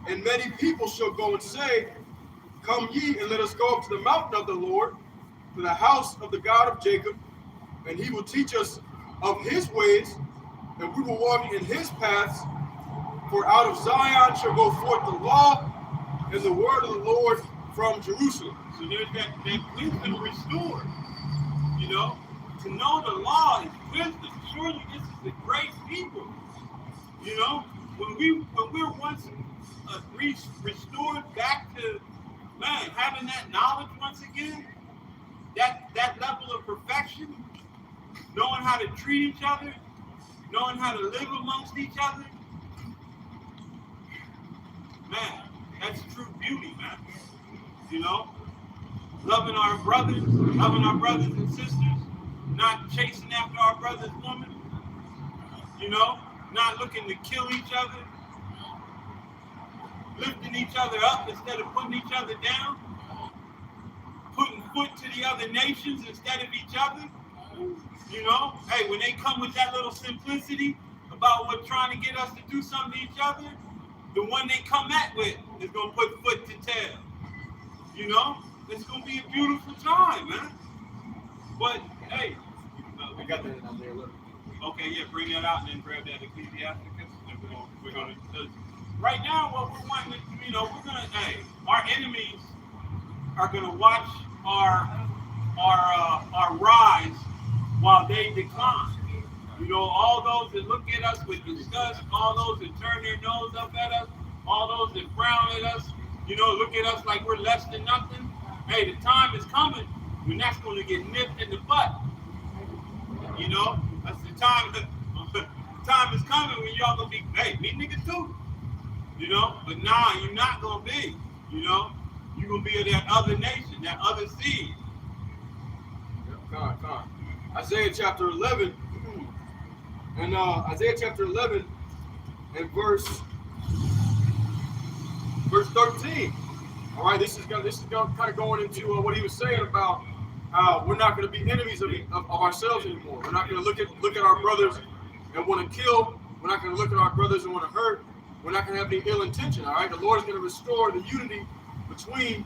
S3: And many people shall go and say, Come ye, and let us go up to the mountain of the Lord, to the house of the God of Jacob, and he will teach us of his ways, and we will walk in his paths. For out of Zion shall go forth the law and the word of the Lord from Jerusalem.
S2: So there's that wisdom restored. You know, to know the law is wisdom. Surely this is the great people. You know, when we're once restored back to, man, having that knowledge once again, that level of perfection, knowing how to treat each other, knowing how to live amongst each other, man, that's true beauty, man. You know, loving our brothers and sisters, not chasing after our brother's woman, you know, not looking to kill each other, lifting each other up instead of putting each other down, putting foot to the other nations instead of each other. You know, hey, when they come with that little simplicity about what trying to get us to do something to each other, the one they come at with is gonna put foot to tail. You know, it's gonna be a beautiful time, man. But hey,
S3: I got that in there. Look.
S2: okay, yeah, bring that out and then grab that Ecclesiasticus. And we're gonna right now what we're wanting to, you know, we're gonna, hey, our enemies are gonna watch our rise while they decline. You know, all those that look at us with disgust, all those that turn their nose up at us, all those that frown at us, you know, look at us like we're less than nothing. Hey, the time is coming when that's going to get nipped in the butt. You know, that's the time. The time is coming when y'all gonna be, hey, me nigga too. You know, but nah, you're not gonna be. You know, you're gonna be of that other nation, that other seed.
S3: Come on. Isaiah chapter 11, and Isaiah chapter 11 and verse 13. All right, this is kind of going into what he was saying about we're not going to be enemies of ourselves anymore. We're not going to look at our brothers and want to kill. We're not going to look at our brothers and want to hurt. We're not going to have any ill intention. All right, the Lord is going to restore the unity between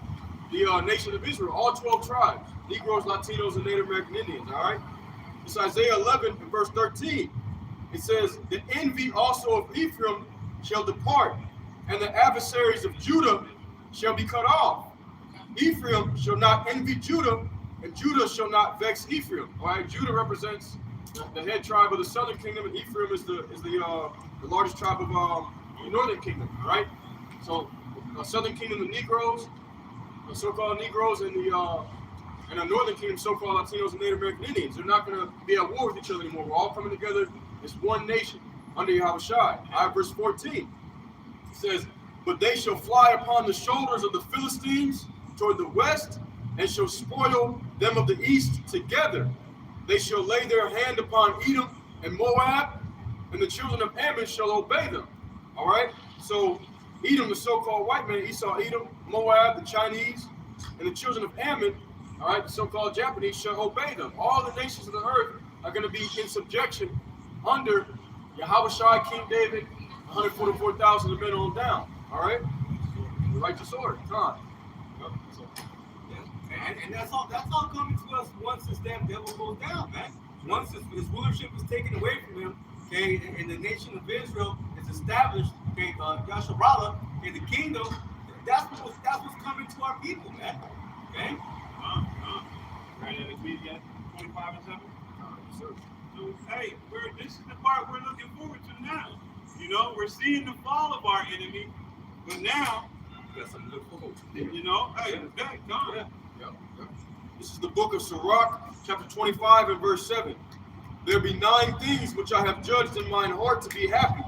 S3: the nation of Israel, all 12 tribes, Negroes, Latinos, and Native American Indians. All right, it's Isaiah 11 and verse 13. It says, "The envy also of Ephraim shall depart, and the adversaries of Judah shall be cut off. Ephraim shall not envy Judah, and Judah shall not vex Ephraim." All right, Judah represents the head tribe of the southern kingdom, and Ephraim is the largest tribe of the northern kingdom. All right, so southern kingdom, the Negroes, the so-called Negroes, and the northern kingdom, so-called Latinos and Native American Indians. They're not going to be at war with each other anymore. We're all coming together as one nation under Yahushua. All right, verse 14. It says, "But they shall fly upon the shoulders of the Philistines toward the west, and shall spoil them of the east together. They shall lay their hand upon Edom and Moab, and the children of Ammon shall obey them." All right, so Edom, the so-called white man, Esau, Edom, Moab, the Chinese, and the children of Ammon, all right, the so-called Japanese, shall obey them. All the nations of the earth are going to be in subjection under Yahushua, King David, 144,000 men on down. All right, the righteous order. Come on.
S1: And that's all coming to us once this damn devil goes down, man. Once his rulership is taken away from him, okay, and the nation of Israel is established, okay, Yasharallah in the kingdom, that's what's coming to our people, man. Okay?
S2: Right in Ecclesiastes 25 and 7. So, hey, this is the part we're looking forward to now. You know, we're seeing the fall of our enemy, but now, you know, hey, come on.
S3: This is the book of Sirach, chapter 25 and verse 7. "There be 9 things which I have judged in mine heart to be happy,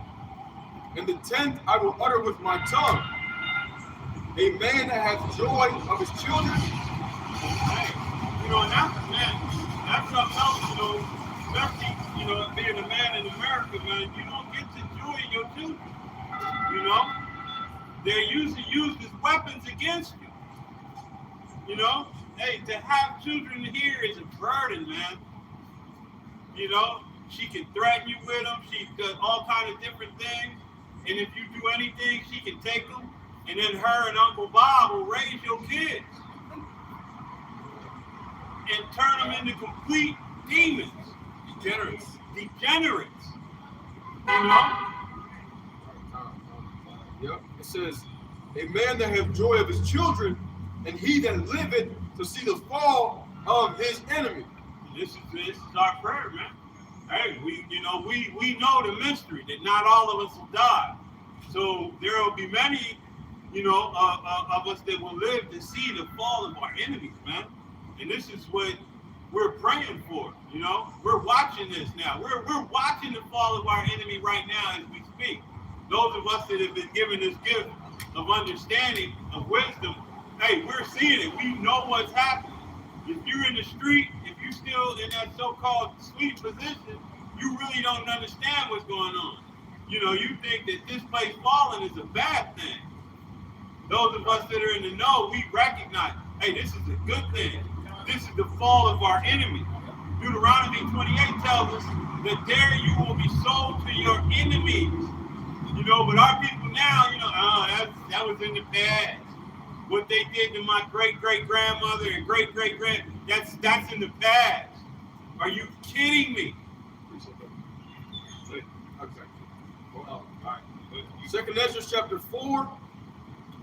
S3: and the 10th I will utter with my tongue. A man that hath joy of his children."
S2: Hey, you know, and that's something else, you know, especially, you know, being a man in America, man, you don't get to joy in your children. You know? They're usually used as weapons against you. You know, hey, to have children here is a burden, man. You know, she can threaten you with them. She does all kinds of different things. And if you do anything, she can take them. And then her and Uncle Bob will raise your kids and turn them into complete demons.
S3: Degenerates.
S2: Degenerates. You know?
S3: Yep. It says, a man that have joy of his children, and he that liveth to see the fall of his enemy.
S2: This is our prayer, man. Hey, we know the mystery that not all of us will die. So there will be many, of us that will live to see the fall of our enemies, man. And this is what we're praying for. You know, we're watching this now. We're watching the fall of our enemy right now as we speak. Those of us that have been given this gift of understanding, of wisdom, hey, we're seeing it. We know what's happening. If you're in the street, if you're still in that so-called sweet position, you really don't understand what's going on. You know, you think that this place falling is a bad thing. Those of us that are in the know, we recognize, hey, this is a good thing. This is the fall of our enemy. Deuteronomy 28 tells us that there you will be sold to your enemies. You know, but our people now, that was in the past. What they did to my great-great-grandmother and great-great-grand, that's in the past. Are you kidding me?
S3: Second Ezra chapter 4, all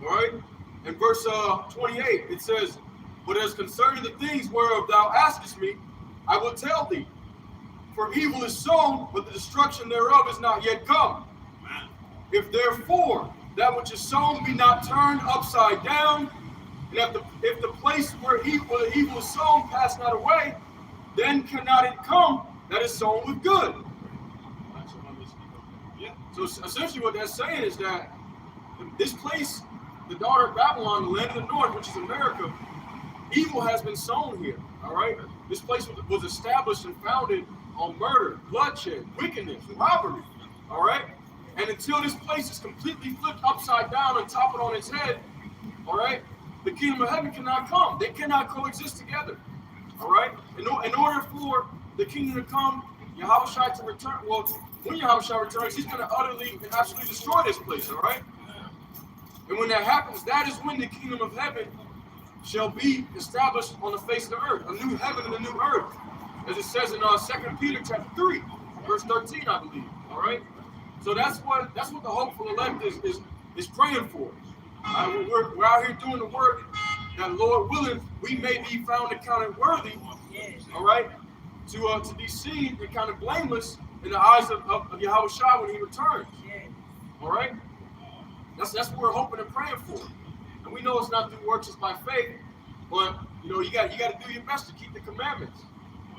S3: right, and verse 28, it says, but as concerning the things whereof thou askest me, I will tell thee. For evil is sown, but the destruction thereof is not yet come. If therefore that which is sown be not turned upside down, and if the place where the evil is sown pass not away, then cannot it come that is sown with good. So essentially what that's saying is that this place, the daughter of Babylon, the land of the north, which is America, evil has been sown here, all right? This place was established and founded on murder, bloodshed, wickedness, robbery, all right? And until this place is completely flipped upside down and toppled on its head, all right, the kingdom of heaven cannot come. They cannot coexist together, all right? In order for the kingdom to come, Yahushua to return, well, when Yahushua returns, he's going to utterly and absolutely destroy this place, all right? And when that happens, that is when the kingdom of heaven shall be established on the face of the earth, a new heaven and a new earth, as it says in 2 Peter chapter 3, verse 13, I believe, all right? So that's what the hopeful elect is praying for. We're out here doing the work that, Lord willing, we may be found accounted worthy, all right, to be seen and counted blameless in the eyes of Yahushua when he returns. All right? That's what we're hoping and praying for. And we know it's not through works, it's by faith, but you got to do your best to keep the commandments.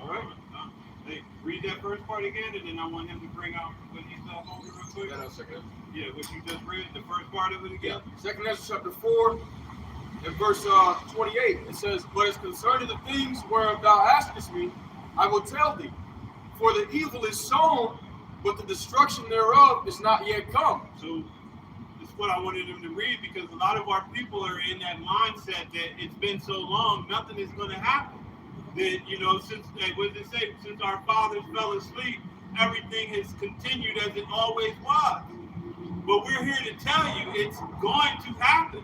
S3: All right?
S2: Hey, read that first part again, and then I want him to bring out what he said over real quick. Yeah, what you just read, the first part of it again.
S3: Second Ezra chapter 4 and verse 28. It says, but as concerning the things whereof thou askest me, I will tell thee. For the evil is sown, but the destruction thereof is not yet come.
S2: So this is what I wanted him to read, because a lot of our people are in that mindset that it's been so long, nothing is going to happen. That, since, what does it say? Since our fathers fell asleep, everything has continued as it always was. But we're here to tell you it's going to happen.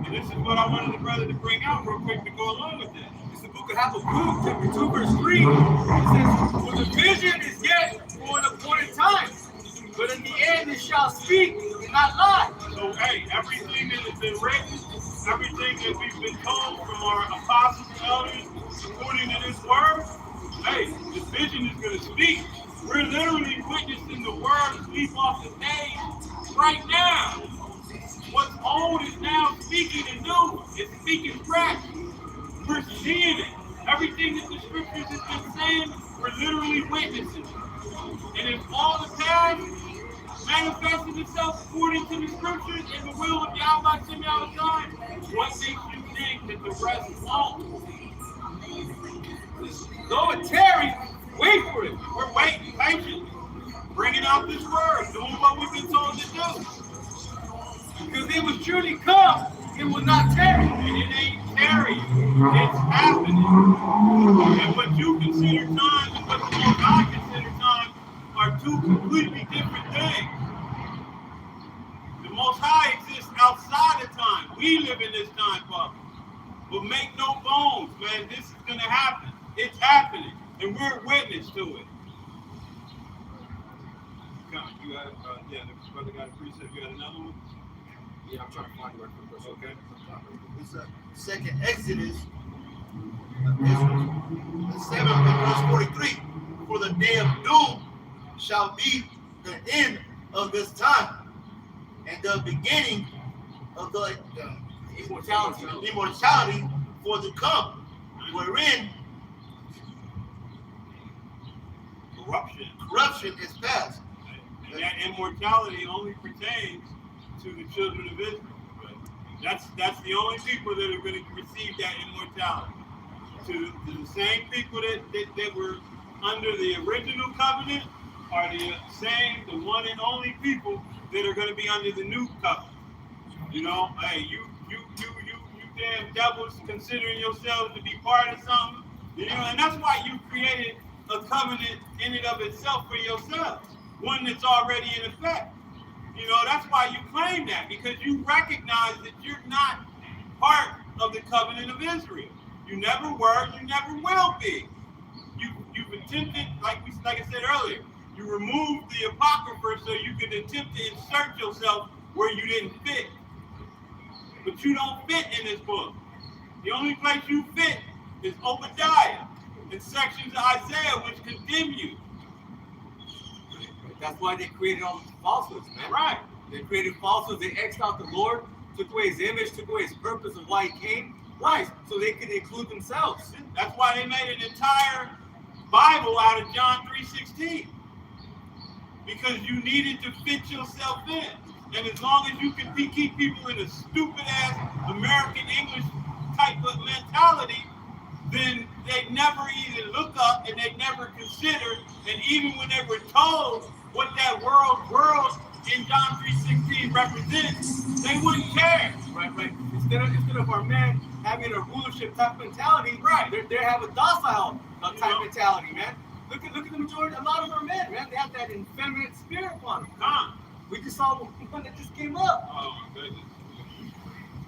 S2: And this is what I wanted the brother to bring out real quick to go along with this.
S1: It's the book of Habakkuk, chapter 2, verse 3. It says, for the vision is yet for an appointed time, but in the end it shall speak and not lie.
S2: So, hey, everything that has been written, everything that we've been told from our apostles and elders, according to this word, hey, the vision is going to speak. We're literally witnessing the word leap off the page right now. What's old is now speaking anew. It's speaking fresh. We're seeing it. Everything that the scriptures has been saying, we're literally witnessing. And if all the past manifested itself according to the scriptures and the will of Yahweh Shemyahushai, what makes you think that the rest won't?
S1: Though it tarry, wait for it.
S2: We're waiting patiently, bringing out this word, doing what we've been told to do.
S1: Because it will surely come, it will not tarry.
S2: And it ain't tarry. It's happening. And what you consider time and what the Most High consider time are two completely different things. The Most High exists outside of time. We live in this time bubble. But make no bones, man, this is going to happen. It's happening. And we're witness to it. You got yeah, the brother got a precept. You got another one?
S3: Yeah, I'm trying to find it right quick.
S2: Okay.
S4: It's a second Exodus, 7 verse 43. For the day of doom shall be the end of this time, and the beginning of the immortality for the come, wherein corruption is past.
S2: And that immortality only pertains to the children of Israel. That's the only people that are going to receive that immortality. To the same people that were under the original covenant are the one and only people that are going to be under the new covenant. You know, hey, you damn devils considering yourselves to be part of something. You know, and that's why you created a covenant in and of itself for yourselves. One that's already in effect. You know, that's why you claim that, because you recognize that you're not part of the covenant of Israel. You never were, you never will be. You've attempted, like I said earlier, you removed the Apocrypha so you could attempt to insert yourself where you didn't fit. But you don't fit in this book. The only place you fit is Obadiah and sections of Isaiah which condemn you.
S1: That's why they created all the falsehoods, man.
S2: Right.
S1: They created falsehoods. They X'd out the Lord, took away his image, took away his purpose of why he came. Right. So they could include themselves.
S2: That's why they made an entire Bible out of John 3:16. Because you needed to fit yourself in. And as long as you can keep people in a stupid-ass American English type of mentality, then they never either look up and they never consider, and even when they were told what that world in John 3:16 represents, they wouldn't care.
S1: Right. Instead of our men having a rulership type mentality,
S2: right?
S1: They have a docile type mentality, man. Look at the majority. A lot of our men, man, they have that effeminate spirit on them. We just saw one that just came up.
S2: Oh my goodness.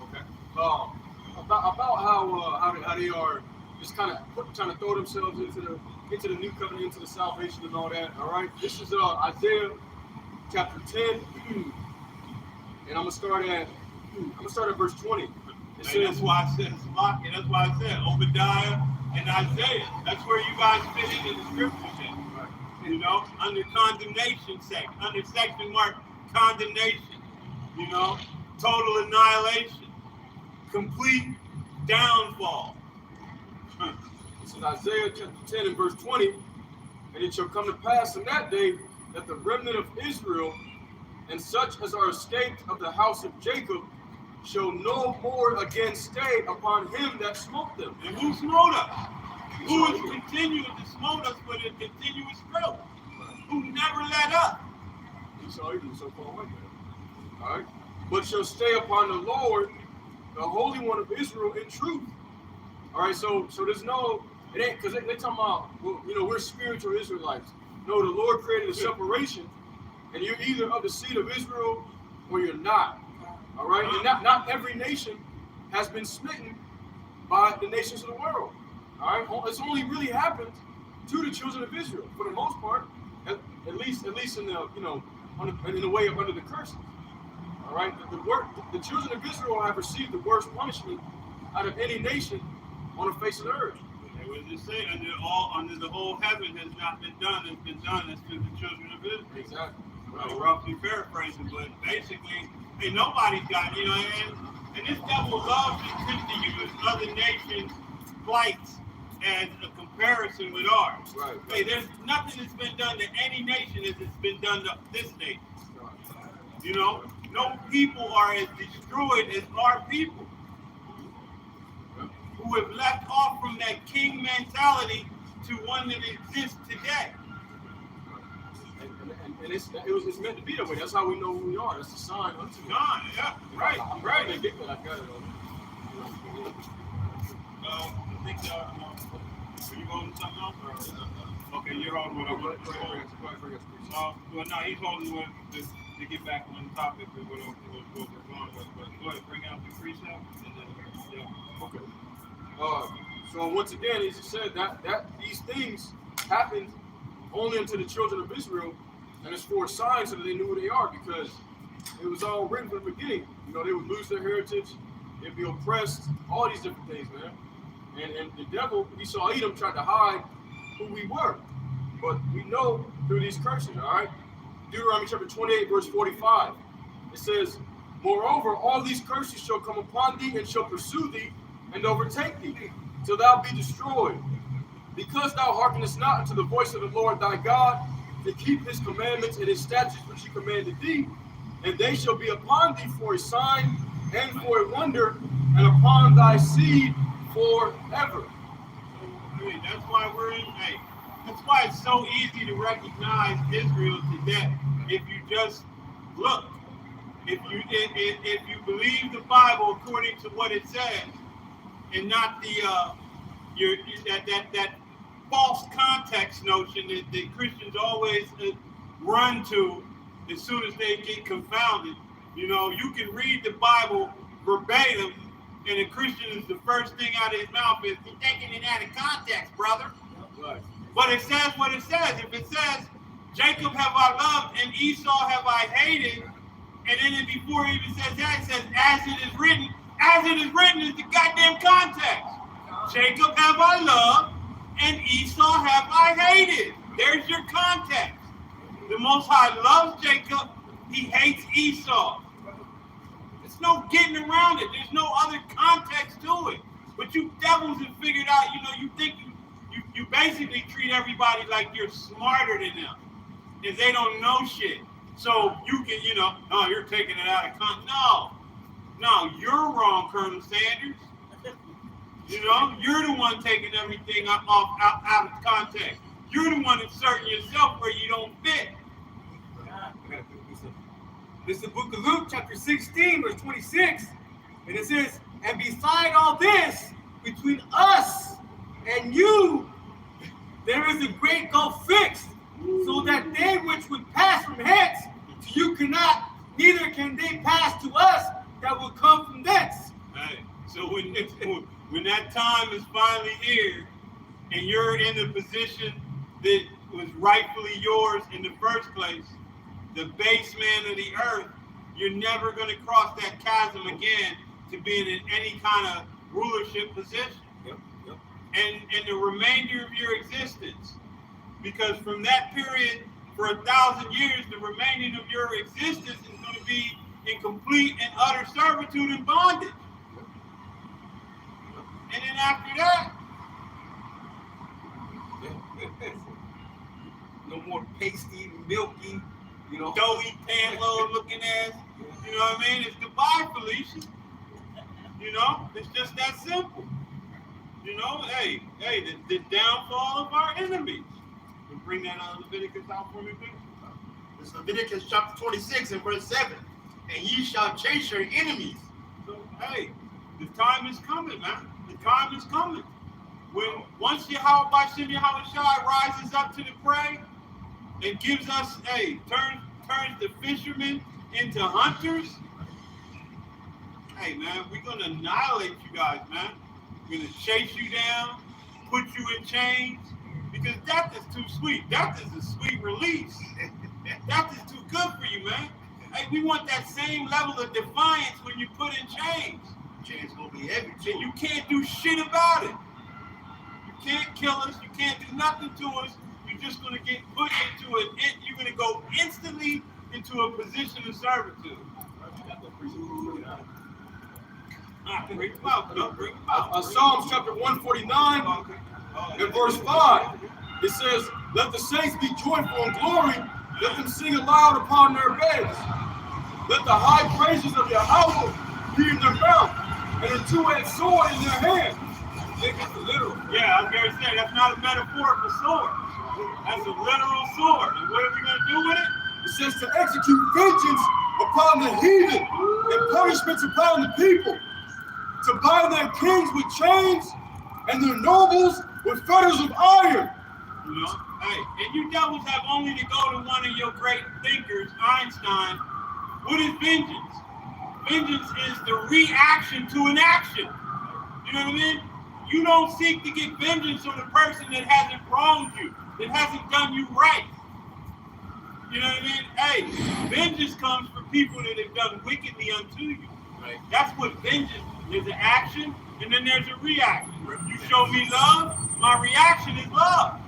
S2: Okay.
S3: About how they are just kind of trying to throw themselves into the new covenant, into the salvation and all that. All right. This is Isaiah chapter 10, and I'm gonna start at verse 20.
S2: That's why I said Obadiah and Isaiah. That's where you guys fit into the scriptures in.
S3: Right.
S2: You know, under condemnation section, under section marked condemnation. You know, total annihilation, complete downfall.
S3: This is Isaiah chapter 10 and verse 20. And it shall come to pass in that day that the remnant of Israel and such as are escaped of the house of Jacob shall no more again stay upon him that smote them.
S2: And who smote us? Who is continuing to smote us with a continuous growth? Who never let up?
S3: Esau even so far away there. All right. But shall stay upon the Lord, the Holy One of Israel, in truth. All right. So there's no, it ain't, because they talking about, well, you know, we're spiritual Israelites. No, the Lord created a separation, and you're either of the seed of Israel or you're not. All right. And not every nation has been smitten by the nations of the world. All right. It's only really happened to the children of Israel for the most part, at least in the, you know, in the way of under the curses. All right. The children of Israel have received the worst punishment out of any nation on the face of the earth.
S2: It was just saying, under the whole heaven has not been done. It's been done. It's to the children of Israel.
S3: Exactly.
S2: Well, roughly paraphrasing, but basically, hey, nobody's got, you know, and this devil loves to attempt to use other nations' plights as a comparison with ours.
S3: Right.
S2: Hey, there's nothing that's been done to any nation as it's been done to this nation. You know, no people are as destroyed as our people, who have left off from that king mentality to one that exists today.
S3: And it's meant to be that way. That's how we know who we are. That's the sign unto God.
S2: Yeah, right.
S3: I'm right. They get that. I got it.
S2: you holding something else? Or, okay, you're holding what I want to hold. Well, no, he's holding one to get back on the topic of what we're going with. But go ahead, bring out the precept. And then, yeah.
S3: Okay. So once again, as you said, that these things happened only unto the children of Israel, and it's for a sign so that they knew who they are, because it was all written from the beginning. You know, they would lose their heritage, they'd be oppressed, all these different things, man. And the devil, Esau Edom, tried to hide who we were. But we know through these curses, all right? Deuteronomy chapter 28, verse 45. It says, moreover, all these curses shall come upon thee and shall pursue thee and overtake thee, till thou be destroyed. Because thou hearkenest not unto the voice of the Lord thy God, to keep his commandments and his statutes which he commanded thee, and they shall be upon thee for a sign and for a wonder, and upon thy seed forever.
S2: So, that's why we're in. Hey, that's why it's so easy to recognize Israel today. If you just look, if you believe the Bible according to what it says, and not the that false context notion that Christians always run to as soon as they get confounded. You know, you can read the Bible verbatim, and a Christian is the first thing out of his mouth is, "You're taking it out of context, brother."
S3: Right.
S2: But it says what it says. If it says, Jacob have I loved and Esau have I hated, and then before it even says that, it says, as it is written. As it is written is the goddamn context. Jacob have I loved and Esau have I hated. There's your context. The Most High loves Jacob. He hates Esau. There's no getting around it. There's no other context to it. But you devils have figured out, you know, you think you basically treat everybody like you're smarter than them. And they don't know shit. So you can, you know, oh, you're taking it out of context. No, you're wrong, Colonel Sanders. You know, you're the one taking everything out of context. You're the one inserting yourself where you don't fit.
S1: This is the book of Luke, chapter 16, verse 26. And it says, and beside all this, between us and you, there is a great gulf fixed, so that they which would pass from hence to you cannot, neither can they pass to us that will come from thence.
S2: Right. So when that time is finally here, and you're in the position that was rightfully yours in the first place, the base man of the earth, you're never going to cross that chasm again to being in any kind of rulership position.
S3: Yep.
S2: And the remainder of your existence, because from that period for 1,000 years, the remaining of your existence is going to be in complete and utter servitude and bondage. And then after that,
S1: No more pasty, milky, you know.
S2: doughy, pant-load looking ass. You know what I mean? It's goodbye, Felicia. You know, it's just that simple. You know, hey, the downfall of our enemies. We bring that Leviticus out for me, please.
S4: It's Leviticus chapter 26 and verse 7. And ye shall chase your enemies.
S2: So, hey, the time is coming, man. The time is coming. When once Yahweh B'Shem Yahushua rises up to the prey and gives us, turns the fishermen into hunters. Hey, man, we're going to annihilate you guys, man. We're going to chase you down, put you in chains, because death is too sweet. Death is a sweet release. Death is too good for you, man. Hey, we want that same level of defiance when you put in chains.
S4: Chains gonna be heavy
S2: And
S4: too.
S2: you can't do shit about it. You can't kill us. You can't do nothing to us. You're just going to get put into it. You're going to go instantly into a position of servitude. Bring them out. Bring them out.
S3: Psalms chapter 149 and verse 5. It says, let the saints be joyful and glory. Let them sing aloud upon their beds. Let the high praises of Yahweh be in their mouth and a two-edged sword in their hand. Think it's literal.
S2: Yeah, I was going to say, that's not a metaphorical sword. That's a literal sword. And what are we going to do with it?
S3: It says to execute vengeance upon the heathen and punishments upon the people, to bind their kings with chains and the nobles with fetters of iron.
S2: You know, hey, and you devils have only to go to one of your great thinkers, Einstein. What is vengeance? Vengeance is the reaction to an action. You know what I mean? You don't seek to get vengeance on the person that hasn't wronged you, that hasn't done you right. You know what I mean? Hey, vengeance comes from people that have done wickedly unto you.
S1: Right.
S2: That's what vengeance is. There's an action, and then there's a reaction. You show me love, my reaction is love.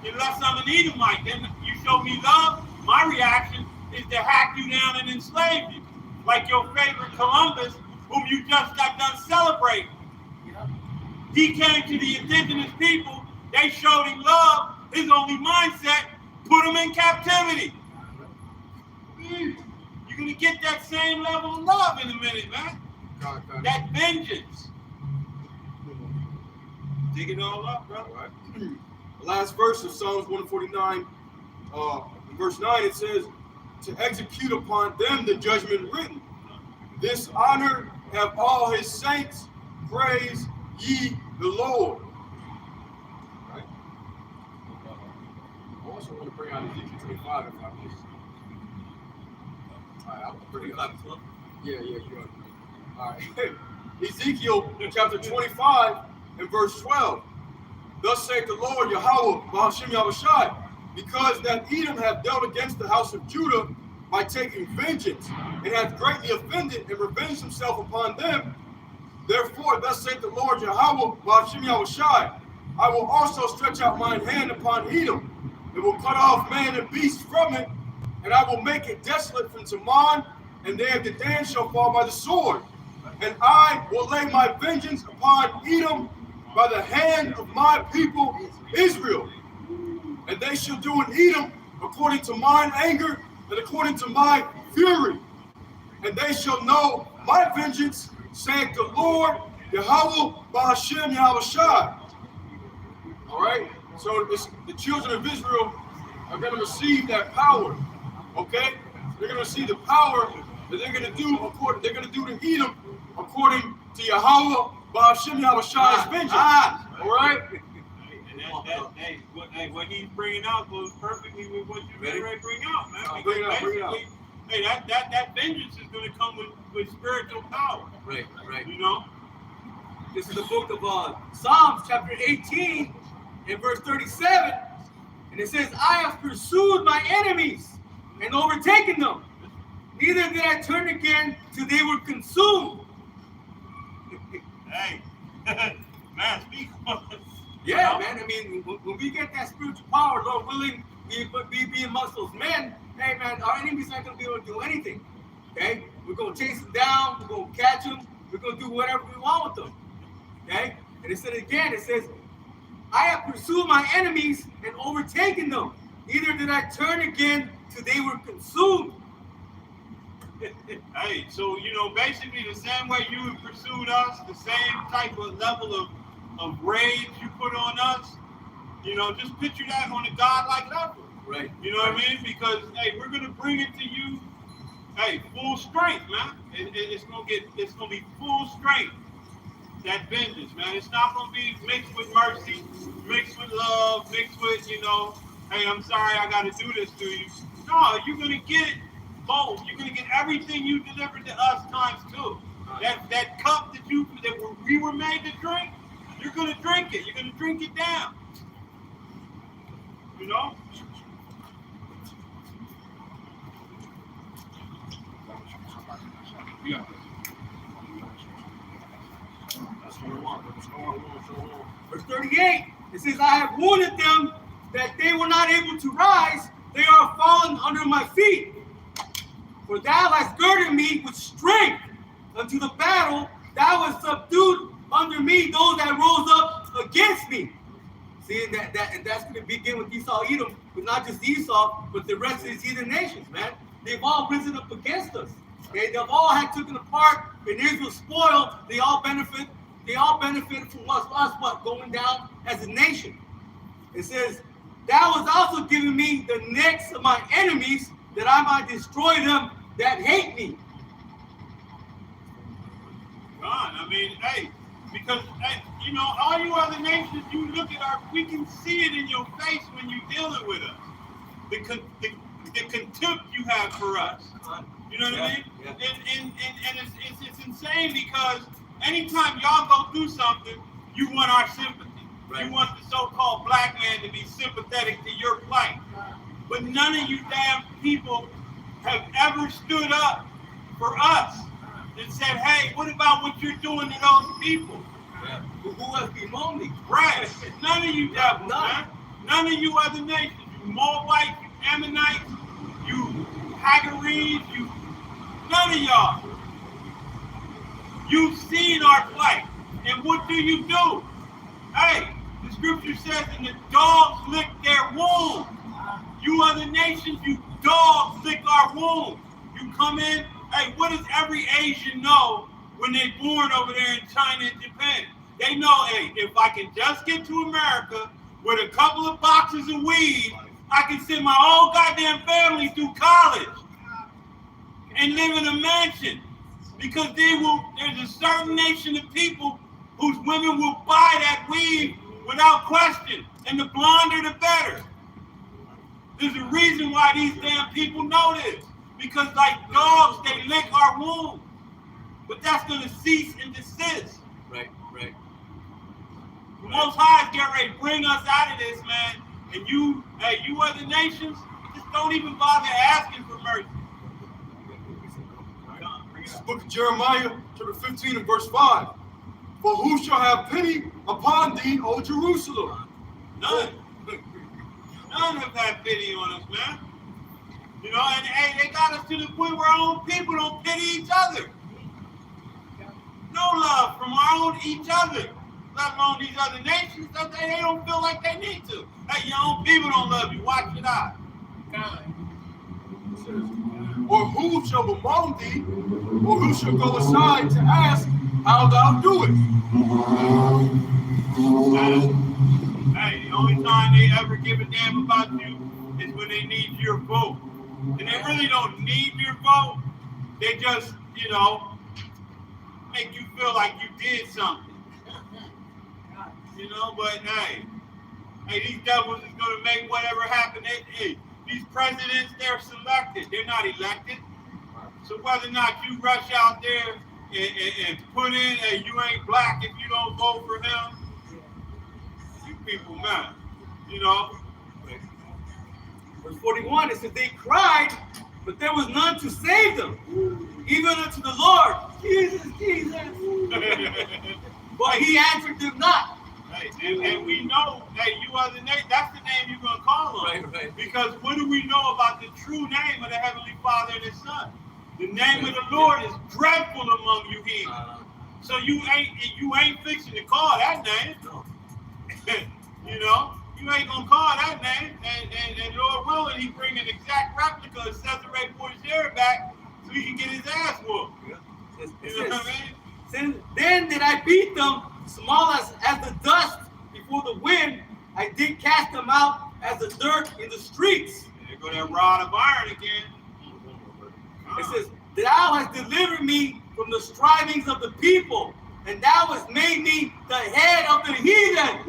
S2: Unless I'm an Edomite, then you show me love, my reaction is to hack you down and enslave you. Like your favorite Columbus, whom you just got done celebrating. He came to the indigenous people, they showed him love, his only mindset, put him in captivity. You're going to get that same level of love in a minute, man. That vengeance. Dig it all up, bro.
S3: All right. The last verse of Psalms 149, verse 9, it says, to execute upon them the judgment written. This honor have all his saints, praise ye the Lord. Right? I also want to bring out Ezekiel 25 if I may. All right, I'll bring it up. Yeah, you're right. All right. Ezekiel chapter 25 and verse 12. Thus saith the Lord Yahweh, Bahashem Yahushai, because that Edom hath dealt against the house of Judah by taking vengeance, and hath greatly offended and revenged himself upon them. Therefore, thus saith the Lord Yahweh, Bahashem Yahushai, I will also stretch out mine hand upon Edom, and will cut off man and beast from it, and I will make it desolate from Teman, and they of Dedan shall fall by the sword. And I will lay my vengeance upon Edom by the hand of my people Israel. And they shall do in Edom according to mine anger and according to my fury. And they shall know my vengeance, saith the Lord, Yahweh, Bahashem, Yahushai. All right? So the children of Israel are going to receive that power. Okay? They're going to see the power that they're going to do they're going to do to Edom according to Yahweh, Bahashem, Yahushai's vengeance. All right?
S2: And what he's bringing out goes perfectly with what you ready to bring out, man.
S3: Bring it out.
S2: Hey, that vengeance is going to come with spiritual power.
S1: Right.
S2: You know?
S1: This is the book of Psalms, chapter 18, and verse 37. And it says, I have pursued my enemies and overtaken them. Neither did I turn again till they were consumed.
S2: Hey, man, speak on it.
S1: Yeah, man. I mean, when we get that spiritual power, Lord willing, we be amongst those men, hey, man, our enemies aren't going to be able to do anything. Okay? We're going to chase them down. We're going to catch them. We're going to do whatever we want with them. Okay? And it said again, it says, I have pursued my enemies and overtaken them. Neither did I turn again till they were consumed.
S2: Hey, so, basically the same way you pursued us, the same type of level of rage you put on us, just picture that on a godlike level.
S1: Right.
S2: You know what I mean? Because, hey, we're going to bring it to you, hey, full strength, man. It's going to be full strength, that vengeance, man. It's not going to be mixed with mercy, mixed with love, mixed with, hey, I'm sorry I got to do this to you. No, you're going to get it both. You're going to get everything you delivered to us times two. That cup that we were made to drink, you're going to drink it. You're going to drink it down. You know?
S3: Yeah.
S1: Verse 38, it says, I have wounded them that they were not able to rise. They are fallen under my feet. For thou hast girded me with strength unto the battle. Thou hast subdued under me those that rose up against me. See, and that's going to begin with Esau, Edom, but not just Esau, but the rest of these heathen nations, man. They've all risen up against us. Okay, they've all had taken apart, and Israel's spoiled. They all benefited from us going down as a nation. It says, thou hast also given me the necks of my enemies, that I might destroy them that hate me.
S2: God, I mean, hey, Because, you know, all you other nations, you look at we can see it in your face when you're dealing with us. The contempt you have for us. You know what I mean?
S1: Yeah.
S2: And it's insane because anytime y'all go through something, you want our sympathy.
S1: Right.
S2: You want the so-called black man to be sympathetic to your plight. But none of you damn people have ever stood up for us and said, hey, what about what you're doing to those people?
S1: Yeah. Who has bemoaned me?
S2: Right. None of you devils,
S1: None.
S2: man. None of you other nations. You Moabites, you Ammonites, you Hagarenes, none of y'all. You've seen our plight. And what do? Hey, the scripture says, and the dogs lick their wounds. You other nations, you dogs lick our wounds. You come in, hey, what does every Asian know when they're born over there in China and Japan? They know, hey, if I can just get to America with a couple of boxes of weed, I can send my whole goddamn family through college and live in a mansion. Because there's a certain nation of people whose women will buy that weed without question. And the blonder, the better. There's a reason why these damn people know this. Because like dogs, they lick our wounds. But that's going to cease and desist.
S1: Right.
S2: The Most High is getting ready to bring us out of this, man. And you other nations, just don't even bother asking for mercy.
S3: This is the book of Jeremiah, chapter 15 and verse 5. For who shall have pity upon thee, O Jerusalem?
S2: None. None have had pity on us, man. You know, and hey, they got us to the point where our own people don't pity each other. No love from our own each other, let alone these other nations. They don't feel like they need to. Hey, your own people don't love you. Watch it out.
S3: Or who shall bemoan thee, or who shall go aside to ask how thou doest?
S2: Hey, the only time they ever give a damn about you is when they need your vote. And they really don't need your vote. They just, you know, make you feel like you did something. You know, but hey, these devils is going to make whatever happen. Hey, these presidents, they're selected. They're not elected. So whether or not you rush out there and put in, hey, you ain't black if you don't vote for him, you people, man, you know.
S1: Verse 41, it says, they cried, but there was none to save them, even unto the Lord. Jesus. But he answered them not.
S2: Hey, and we know, hey, you are the name, that's the name you're going to call on.
S1: Right.
S2: Because what do we know about the true name of the Heavenly Father and His Son? The name of the Lord is dreadful among you heathens. So you ain't fixing to call that name.
S1: No.
S2: You know, you ain't gonna call that name. And Lord willing, He bring an exact replica of Cesare Borgia back so he can get his ass whooped.
S1: Yeah.
S2: You know what I mean?
S1: Then did I beat them small as the dust before the wind. I did cast them out as the dirt in the streets.
S2: There go that rod of iron again.
S1: It says, thou hast delivered me from the strivings of the people, and thou hast made me the head of the heathen.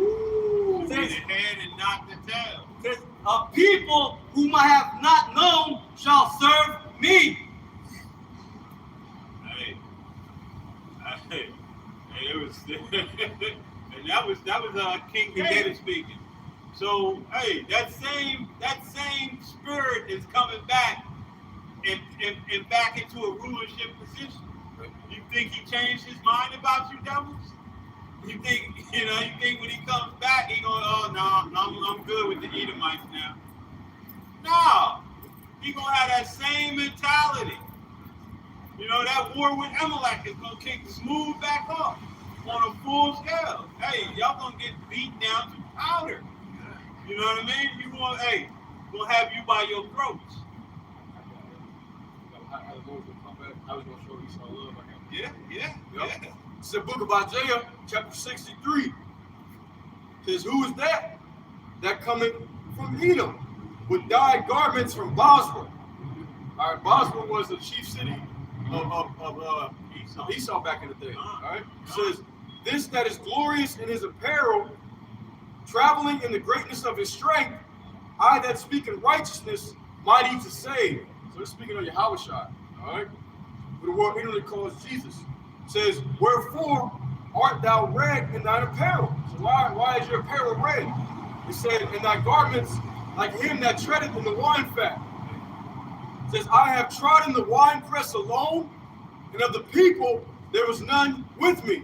S2: Be the head and not the tail.
S1: It says, a people whom I have not known shall serve me.
S2: Hey, it was, and that was King David speaking. So, hey, that same spirit is coming back and back into a rulership position. You think he changed his mind about you devils? You think when he comes back, he going, oh no, I'm good with the Edomites now. No, he gonna have that same mentality. You know, that war with Amalek is gonna kick smooth back off on a full scale. Hey, y'all gonna get beat down to powder. You know what I mean? You want, hey, we'll have you by your throats.
S3: I was going to show you some love.
S2: Yeah.
S3: It's the book of Isaiah, chapter 63. It says, who is that? That cometh from Edom, with dyed garments from Bosra. All right, Bosra was the chief city of Esau back in the day. All right. It says, this that is glorious in his apparel, traveling in the greatness of his strength, I that speak in righteousness, mighty to save. So they're speaking of Yahushua, all right? But the word literally calls Jesus. It says, wherefore art thou red in thine apparel? So why is your apparel red? It said, and thy garments like him that treadeth in the wine fat. It says, I have trodden the winepress alone, and of the people there was none with me.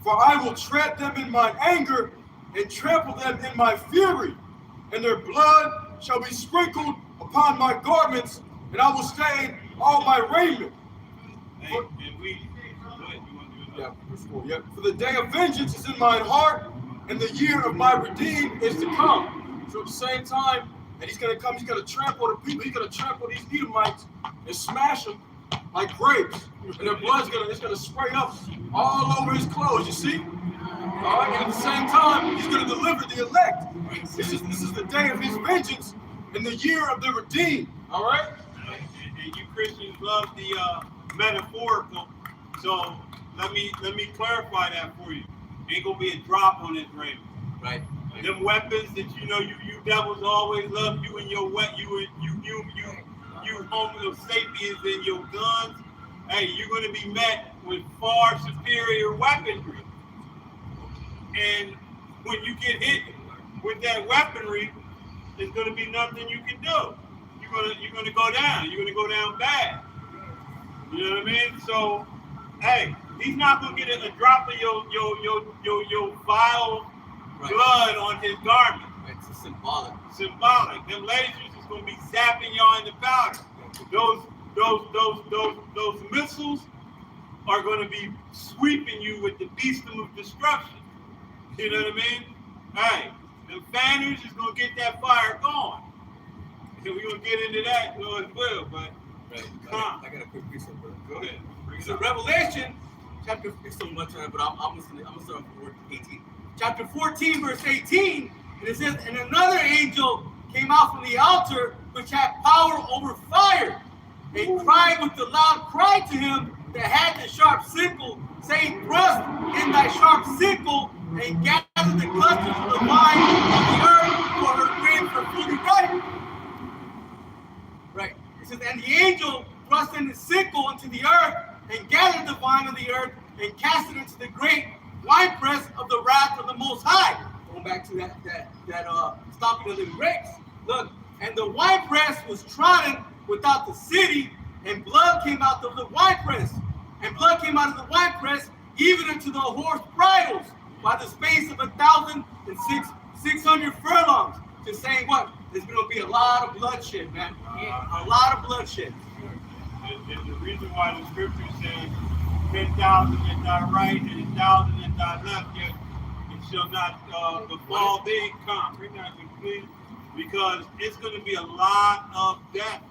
S3: For I will tread them in my anger, and trample them in my fury, and their blood shall be sprinkled upon my garments, and I will stain all my raiment.
S2: Hey, and we, go ahead, you want to do it?
S3: Yeah, verse 4. Yep. For the day of vengeance is in mine heart, and the year of my redeemed is to come. So at the same time, and he's going to come, he's going to trample the people, he's going to trample these Edomites and smash them like grapes. And their blood's going to spray up all over his clothes, you see? All right, and at the same time, he's going to deliver the elect. This is the day of his vengeance and the year of the redeemed. All right?
S2: And you Christians love the metaphorical. So let me clarify that for you. Ain't gonna be a drop on this raiment.
S1: Right.
S2: Them weapons that you devils always love you and your homo sapiens and your guns. Hey, you're gonna be met with far superior weaponry. And when you get hit with that weaponry, there's gonna be nothing you can do. You're gonna go down. You're gonna go down bad. You know what I mean? So, hey, he's not gonna get a drop of your vile blood on his garment.
S1: It's symbolic.
S2: Symbolic. Them lasers is gonna be zapping y'all in the powder. Those missiles are gonna be sweeping you with the beastum of destruction. You know what I mean? Hey, them fanners is gonna get that fire going. So we're gonna get into that as well, but
S1: I got a quick piece of it.
S2: go ahead.
S1: So Revelation chapter, it's so much on it, but I'm gonna start with 18. Chapter 14, verse 18, and it says, and another angel came out from the altar, which had power over fire, and cried with a loud cry to him that had the sharp sickle, saying, thrust in thy sharp sickle, and gather the clusters of the vine of the earth, for her grapes are fully ripe. Right. It says, and the angel thrust in his sickle into the earth, and gathered the vine of the earth, and cast it into the great winepress of the wrath of the Most High. Going back to that stopping of the grapes. Look, and the winepress was trodden without the city, and blood came out of the winepress, and blood came out of the winepress, even into the horse bridles, by the space of 1,600 furlongs. Just saying what? There's going to be a lot of bloodshed, man. A lot of bloodshed.
S2: And the reason why the scripture says 10,000 at thy right and 1,000 at thy left, yet it shall not befall thee. Come, bring that to please, because it's going to be a lot of death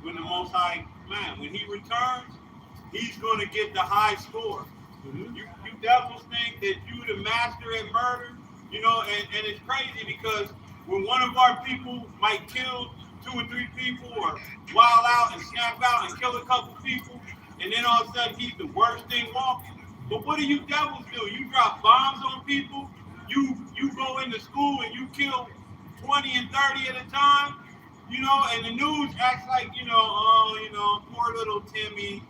S2: when the Most High man, when he returns, he's going to get the high score. Mm-hmm. You devils think that you the master at murder, you know, and it's crazy because when one of our people might kill 2 or 3 people or wild out and snap out and kill a couple people, and then all of a sudden he's the worst thing walking. But what do you devils do? You drop bombs on people, you go into school and you kill 20 and 30 at a time, you know, and the news acts like, poor little Timmy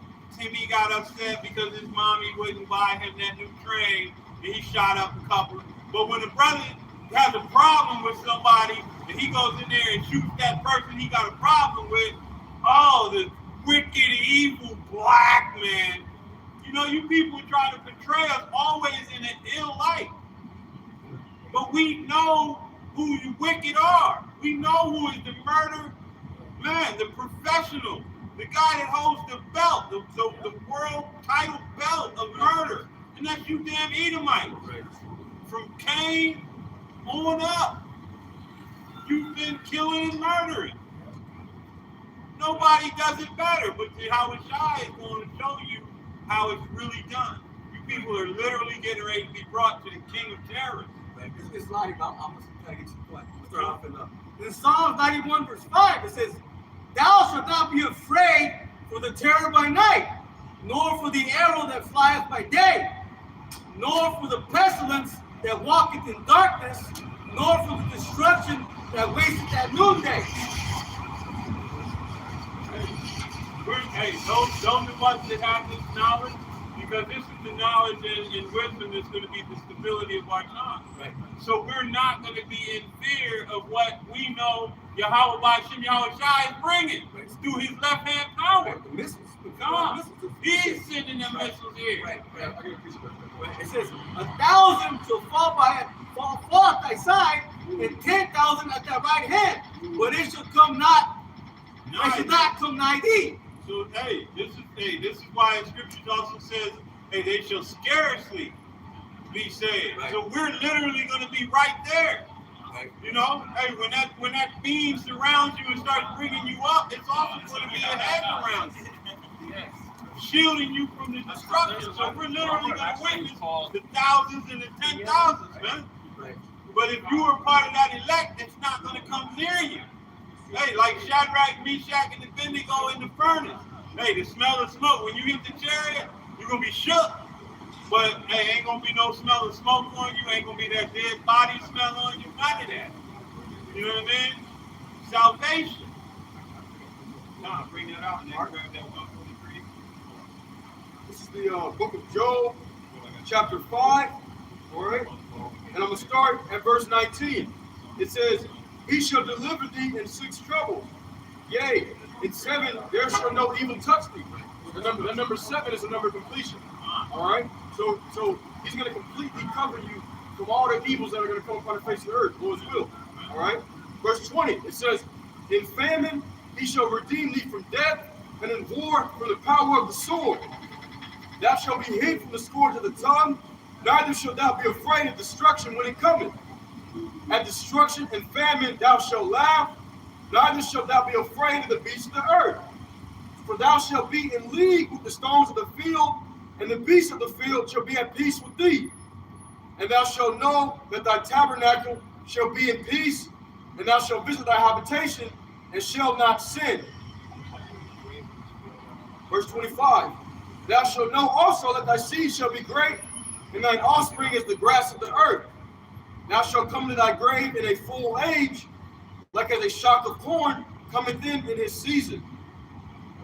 S2: got upset because his mommy wouldn't buy him that new train and he shot up a couple. But when a brother has a problem with somebody and he goes in there and shoots that person he got a problem with, oh, the wicked, evil black man. You know, you people try to portray us always in an ill light. But we know who you wicked are. We know who is the murder man, the professional, the guy that holds the belt, the world title belt of murder. And that's you damn Edomites. From Cain on up. You've been killing and murdering. Nobody does it better, but Yahushua is going to show you how it's really done. You people are literally getting ready to be brought to the king of terrorists.
S1: It's not about, I'm going to try to get you the point. I'm going to start off in Psalms 91 verse 5, it says, thou shalt not be afraid for the terror by night, nor for the arrow that flieth by day, nor for the pestilence that walketh in darkness, nor for the destruction that wasteth at noonday.
S2: Hey, don't the ones that have this knowledge, because this is the knowledge and wisdom that's going to be the stability of our time.
S1: Right.
S2: So we're not going to be in fear of what we know Yahweh Ba'Shem Yahweh Shai is bringing through his left hand power.
S1: Right, the missiles.
S2: God, he's sending them missiles here.
S1: Right. It says 1,000 shall fall at thy side, and 10,000 at thy right hand, but it shall come not. It shall not come nigh thee.
S2: So this is why in scriptures also says, hey, they shall scarcely be saved.
S1: Right.
S2: So we're literally going to be right there.
S1: Right.
S2: You know, hey, when that beam surrounds you and starts bringing you up, it's also going to be a hedge around you, shielding you from the destruction. So we're literally going to witness the thousands and the 10,000s, man.
S1: Right.
S2: But if you are part of that elect, it's not going to come near you. Hey, like Shadrach, Meshach, and Abednego in the furnace. Hey, the smell of smoke. When you hit the chariot, you're going to be shook. But, hey, ain't going to be no smell of smoke on you. Ain't going to be that dead body smell on you. None of that. You know what I mean? Salvation. Nah, bring that out and then grab that 143.
S3: This is the book of Job, chapter 5. All right? And I'm going to start at verse 19. It says, he shall deliver thee in 6 troubles. Yea, in 7 there shall no evil touch thee. The number 7 is the number of completion. All right? So he's going to completely cover you from all the evils that are going to come upon the face of the earth, Lord's will. All right? Verse 20, it says, in famine he shall redeem thee from death, and in war from the power of the sword. Thou shalt be hid from the scourge of the tongue, neither shalt thou be afraid of destruction when it cometh. At destruction and famine thou shalt laugh, neither shalt thou be afraid of the beasts of the earth. For thou shalt be in league with the stones of the field, and the beasts of the field shall be at peace with thee. And thou shalt know that thy tabernacle shall be in peace, and thou shalt visit thy habitation, and shalt not sin. Verse 25, thou shalt know also that thy seed shall be great, and thine offspring is the grass of the earth. Thou shalt come to thy grave in a full age, like as a shock of corn cometh in his season.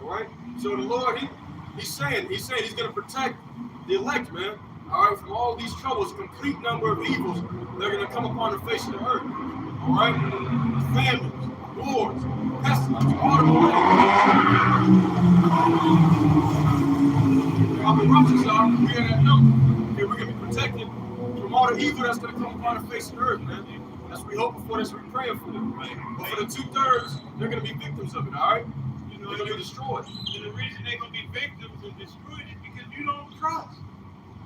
S3: All right? So the Lord, he's saying he's going to protect the elect, man. All right? From all these troubles, a complete number of evils that are going to come upon the face of the earth. All right? Famines, wars, pestilence, all the eruptions are, we're in that number. Okay, we're going to be protected from all the evil that's going to come upon the face of the earth, man. That's what we hoping for, that's what we're praying for them. Right? But for the 2/3, they're going to be victims of it, all right? You know, they're going to be destroyed.
S2: And the reason they're going to be victims and destroyed is because you don't trust.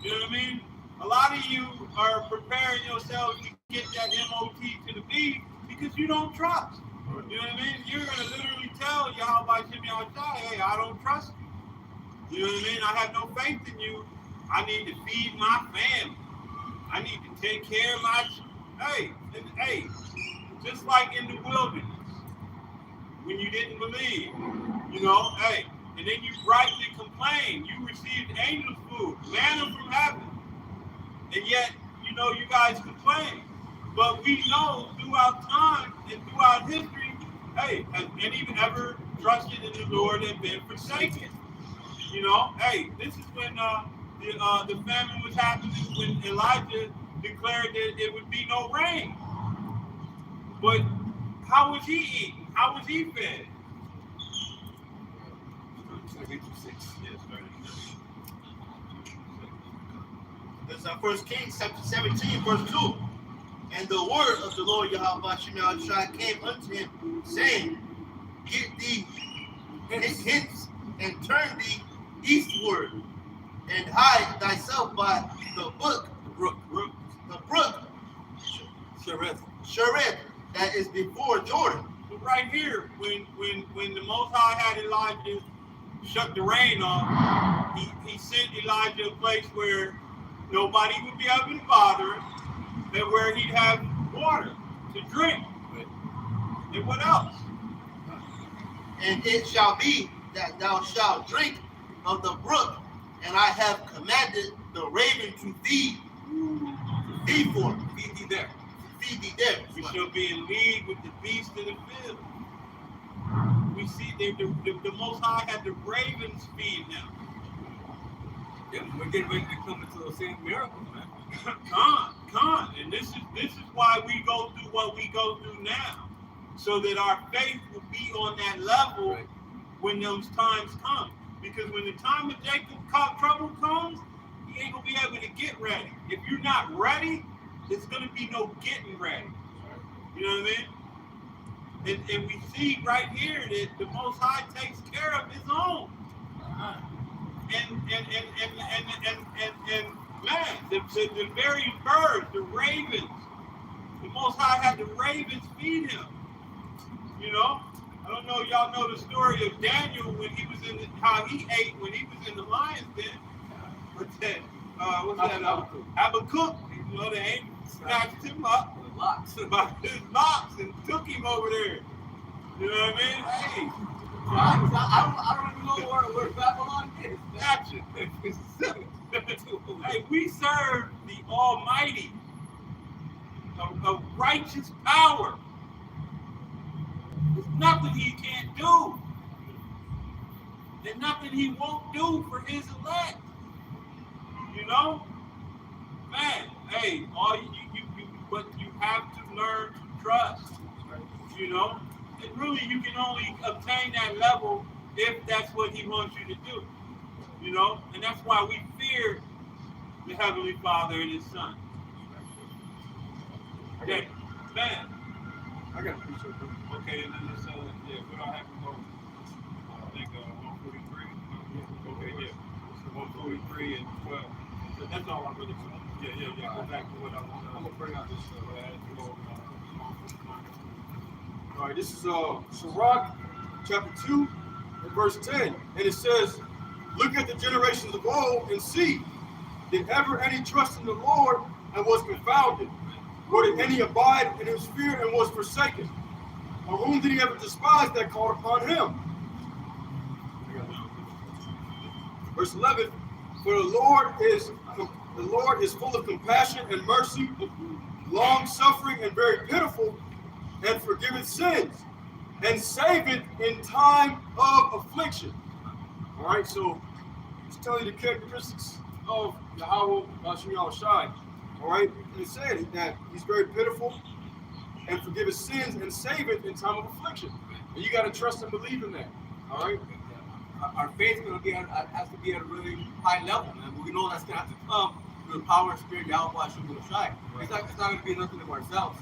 S2: You know what I mean? A lot of you are preparing yourselves to get that MOT to the B because you don't trust. You know what I mean? You're going to literally tell Yahweh Ba'Shem Yahweh Shai, hey, I don't trust you. You know what I mean? I have no faith in you. I need to feed my family. I need to take care of my, hey, just like in the wilderness, when you didn't believe, you know, hey, and then you rightly complain, you received angels' food, manna from heaven, and yet, you know, you guys complain. But we know throughout time and throughout history, hey, has anyone ever trusted in the Lord and been forsaken? You know, hey, this is when the famine was happening, when Elijah declared that there would be no rain. But how was he eating? How was he fed?
S4: This is 1 Kings chapter 17, verse 2. And the word of the Lord Yahweh Ba'Shem Yahweh Shai came unto him, saying, get thee hence, and turn thee eastward, and hide thyself by the brook, Cherith, that is before Jordan.
S2: So right here, when the Most High had Elijah shut the rain off, he sent Elijah a place where nobody would be able to bother him, and where he'd have water to drink. And what else?
S4: And it shall be that thou shalt drink of the brook, and I have commanded the raven to feed. Feed for him.
S1: Feed thee there.
S4: Feed thee there.
S2: We shall be in league with the beasts of the field. We see the Most High had the ravens feed him.
S1: Yeah, we're getting ready to come into those same miracles, man.
S2: Come. And this is why we go through what we go through now. So that our faith will be on that level
S1: Right.
S2: when those times come. Because when the time of Jacob trouble comes, he ain't gonna be able to get ready. If you're not ready, there's gonna be no getting ready. You know what I mean? And we see right here that the Most High takes care of his own. And man, the very birds, the ravens, the Most High had the ravens feed him. You know? I don't know, y'all know the story of Daniel when he was in how he ate when he was in the lion's den. What's that? Habakkuk. You know, they ain't snatched him up
S1: The locks.
S2: by his locks and took him over there. You know what I mean? Hey,
S1: I don't even know where Babylon is.
S2: gotcha. Hey, we serve the Almighty, a righteous power. There's nothing he can't do. There's nothing he won't do for his elect. You know? Man, hey, but you have to learn to trust. You know? And really you can only obtain that level if that's what he wants you to do. You know? And that's why we fear the Heavenly Father and his Son. Yeah, man.
S3: I got a piece of it.
S2: Okay, and then this, yeah, what I have to go, I think 143. Okay, yeah, it's 143 and 12. So that's all I'm really saying. Yeah. Go back to what I was.
S3: I'm gonna bring out this. All right, this is Sirach chapter 2 and verse 10, and it says, "Look at the generations of old and see, did ever any trust in the Lord and was confounded? Or did any abide in his fear and was forsaken? Or whom did he ever despise that called upon him?" Verse 11, "For the Lord is full of compassion and mercy, long suffering and very pitiful, and forgiveth sins, and saveth in time of affliction." All right, so it's telling you the characteristics of Yahweh Hashem Yahushai. All right, and it said that he's very pitiful and forgiveth sins and saveth in time of affliction. And you got to trust and believe in that. All right.
S1: Our faith has to be at a really high level, man. But we know that's gonna have to come through the power and spirit of Yahweh Hashem Yahushai. It's not gonna be nothing of ourselves.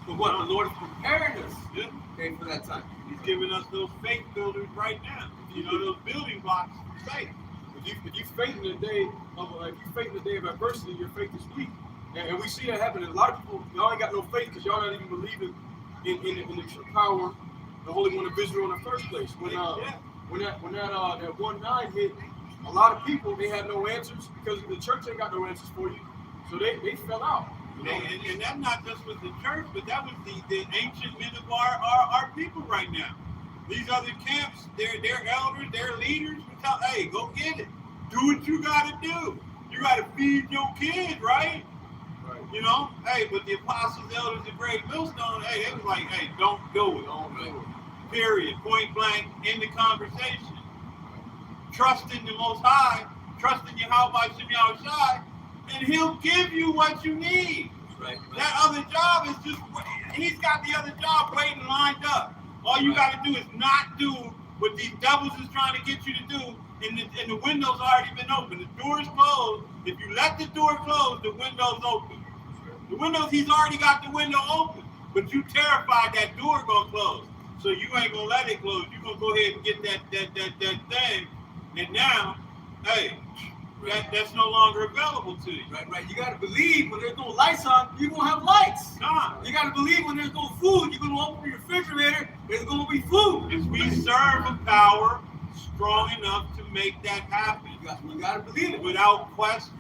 S1: But what the Lord is preparing us for that time.
S2: He's giving us those faith builders right now. You know, those building blocks for faith.
S3: If you faith in the day of adversity, your faith is weak. And we see that happening. A lot of people, y'all ain't got no faith because y'all not even believing in the true power, the Holy One of Israel in the first place. When that 1-9 hit, a lot of people, they had no answers because the church ain't got no answers for you. So they fell out. You know?
S2: And that's not just with the church, but that was the ancient men of our people right now. These other camps, their elders, their leaders, we tell, hey, go get it. Do what you gotta do. You gotta feed your kids, right? You know, hey, but the apostles, elders, and great millstone, hey, they was like, hey, don't do it. Don't do it. Period. Point blank. End the conversation. Trust in the Most High. Trust in Yahweh Hashem Yahushai, and He'll give you what you need.
S1: Right.
S2: That other job is just, he's got the other job waiting lined up. All you got to do is not do what these devils is trying to get you to do, and the window's already been open. The door's closed. If you let the door close, the window's open. The windows, he's already got the window open, but you terrified that door gonna close. So you ain't gonna let it close. You gonna go ahead and get that thing, and now, hey, that's no longer available to you.
S1: Right. You gotta believe when there's no lights on, you're gonna have lights.
S2: God.
S1: You gotta believe when there's no food, you're gonna open your refrigerator, there's gonna be food.
S2: If we serve a power strong enough to make that happen,
S1: You gotta believe it.
S2: without question.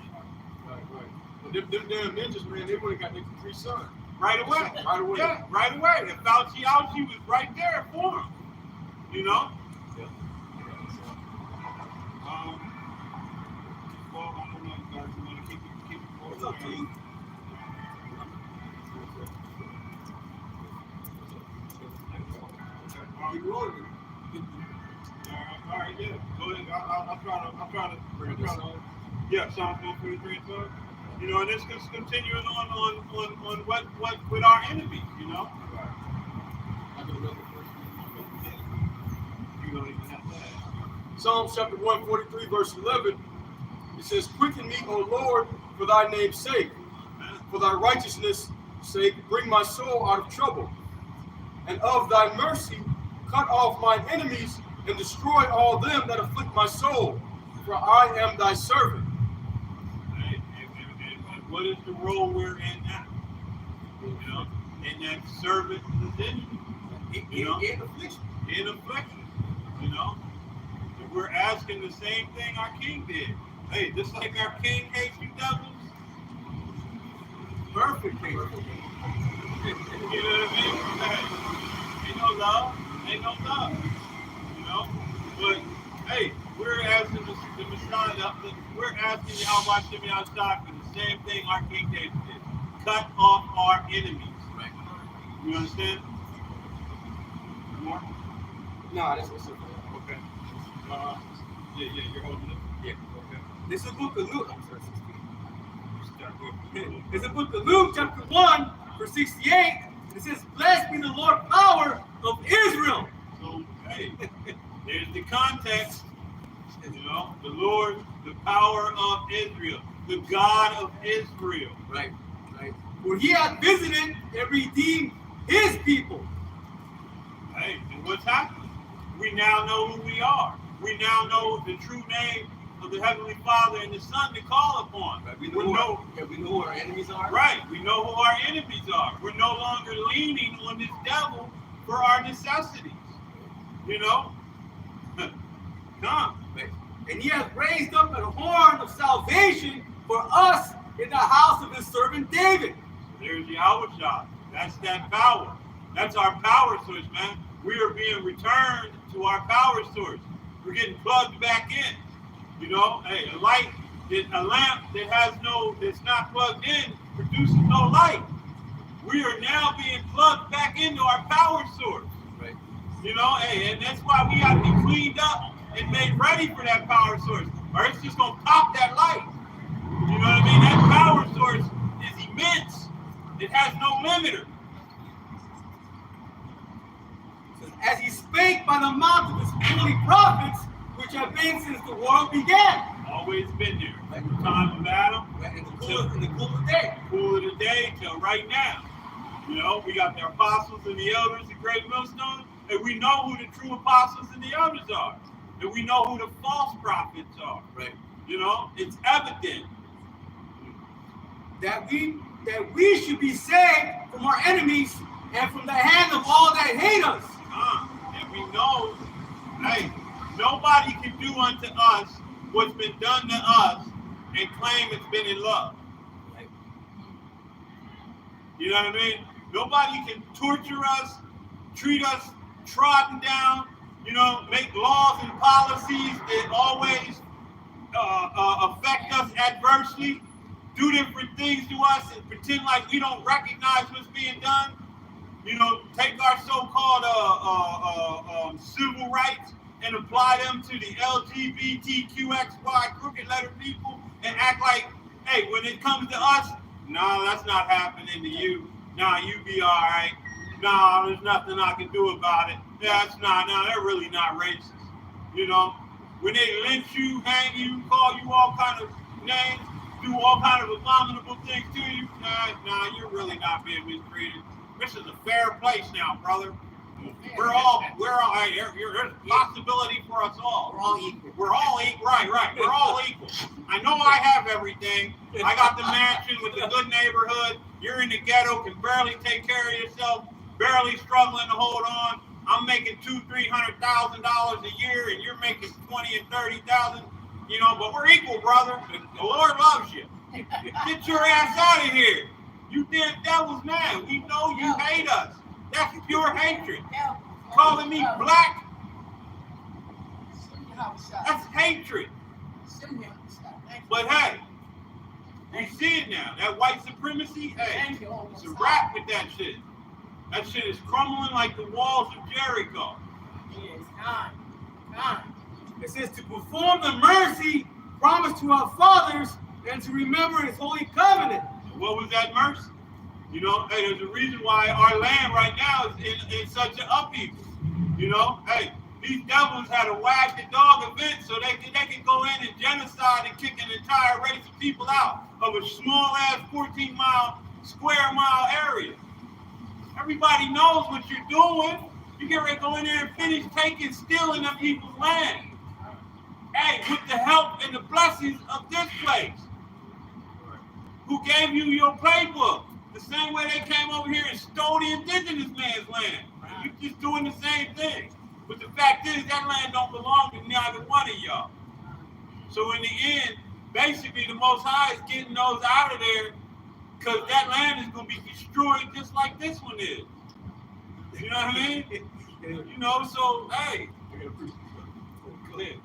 S3: Them damn ninjas, man, they would have got their 3 sons.
S2: Right away.
S3: Right away.
S2: Yeah, right away. If Fauci was right there for him. You know?
S3: Yeah.
S2: Well, I don't know if you guys want to
S3: It's up to you.
S2: Are we rolling? All right, yeah. Go ahead. I'll try to. Yeah, Psalms 143 and 12. You know, and it's just continuing on what with our enemies. You know. You don't even have that.
S3: Psalms chapter 143, verse 11. It says, "Quicken me, O Lord, for thy name's sake. For thy righteousness' sake, bring my soul out of trouble. And of thy mercy, cut off mine enemies and destroy all them that afflict my soul. For I am thy servant."
S2: Right? And what is the role we're in now? You know, in that servant position. You know,
S1: In affliction.
S2: in affliction. You know, and we're asking the same thing our king did. Hey, just like our king hates you devils.
S1: Perfect case.
S2: You know what I mean? Hey, ain't no love. Ain't no love. You know? But, hey, we're asking the Messiah, we're asking Yahweh Shemi Ashai for the same thing our King David did. Cut off our enemies.
S1: Right.
S2: You understand? More?
S3: Nah, that's what's up.
S2: Okay. Yeah, you're holding it?
S1: Yeah.
S2: Okay.
S1: This is the book of Luke. I'm sorry,
S2: Start with
S1: It's the book of Luke, chapter 1, verse 68. It says, "Blessed be the Lord power of Israel."
S2: So, hey, there's the context. You know, the Lord, the power of Israel, the God of Israel.
S1: Right. For he hath visited and redeemed his people.
S2: Hey, and what's happening? We now know who we are. We now know the true name of the Heavenly Father and the Son to call upon.
S1: Right. We know who our enemies are.
S2: Right. We know who our enemies are. We're no longer leaning on this devil for our necessities. You know? Come.
S1: Right. And he hath raised up a horn of salvation for us in the house of his servant David.
S2: There's Yahweh. That's that power. That's our power source, man. We are being returned to our power source. We're getting plugged back in. You know, hey, a lamp that's not plugged in produces no light. We are now being plugged back into our power source.
S1: Right.
S2: You know, hey, and that's why we got to be cleaned up and made ready for that power source, or it's just gonna pop that light. You know what I mean? That power source is immense. It has no limiter.
S1: As he spake by the mouth of his holy prophets, which have been since the world began.
S2: Always been there. From the time of Adam,
S1: Right. In the cool of the day.
S2: cool of the day till right now. You know, we got the apostles and the elders, the great millstone, and we know who the true apostles and the elders are. And we know who the false prophets are.
S1: Right.
S2: You know, it's evident.
S1: That we should be saved from our enemies and from the hand of all that hate us.
S2: And we know, hey, nobody can do unto us what's been done to us and claim it's been in love.
S1: Right.
S2: You know what I mean? Nobody can torture us, treat us trodden down, you know, make laws and policies that always affect us adversely, do different things to us and pretend like we don't recognize what's being done. You know, take our so-called civil rights and apply them to the LGBTQXY crooked letter people and act like, hey, when it comes to us, no, that's not happening to you. Nah, you be all right. Nah, there's nothing I can do about it. That's not, no, they're really not racist. You know, when they lynch you, hang you, call you all kind of names, do all kind of abominable things to you, nah, you're really not being mistreated. This is a fair place now, brother. We're all, hey, there's possibility for us all.
S1: We're all equal.
S2: We're all equal, right. We're all equal. I know I have everything. I got the mansion with the good neighborhood. You're in the ghetto, can barely take care of yourself, barely struggling to hold on. I'm making $200,000-$300,000 a year, and you're making 20 and 30,000. You know, but we're equal, brother. The Lord loves you. Get your ass out of here. You damn devils, man. We know you hate us. That's pure hatred. Calling me black, that's hatred. But hey, We see it now. That white supremacy, hey, it's a wrap with that shit. That shit is crumbling like the walls of Jericho.
S1: Yes, time. It says to perform the mercy promised to our fathers and to remember his holy covenant.
S2: What was that mercy? You know, hey, there's a reason why our land right now is in such an upheaval. You know, hey, these devils had a wag the dog event so they can go in and genocide and kick an entire race of people out of a small ass 14 square mile area. Everybody knows what you're doing. You get ready to go in there and finish stealing them people's land. Hey, with the help and the blessings of this place. Who gave you your playbook? The same way they came over here and stole the indigenous man's land. You're just doing the same thing. But the fact is, that land don't belong to neither one of y'all. So in the end, basically the Most High is getting those out of there because that land is going to be destroyed just like this one is. You know what I mean? You know, so, hey. Go ahead.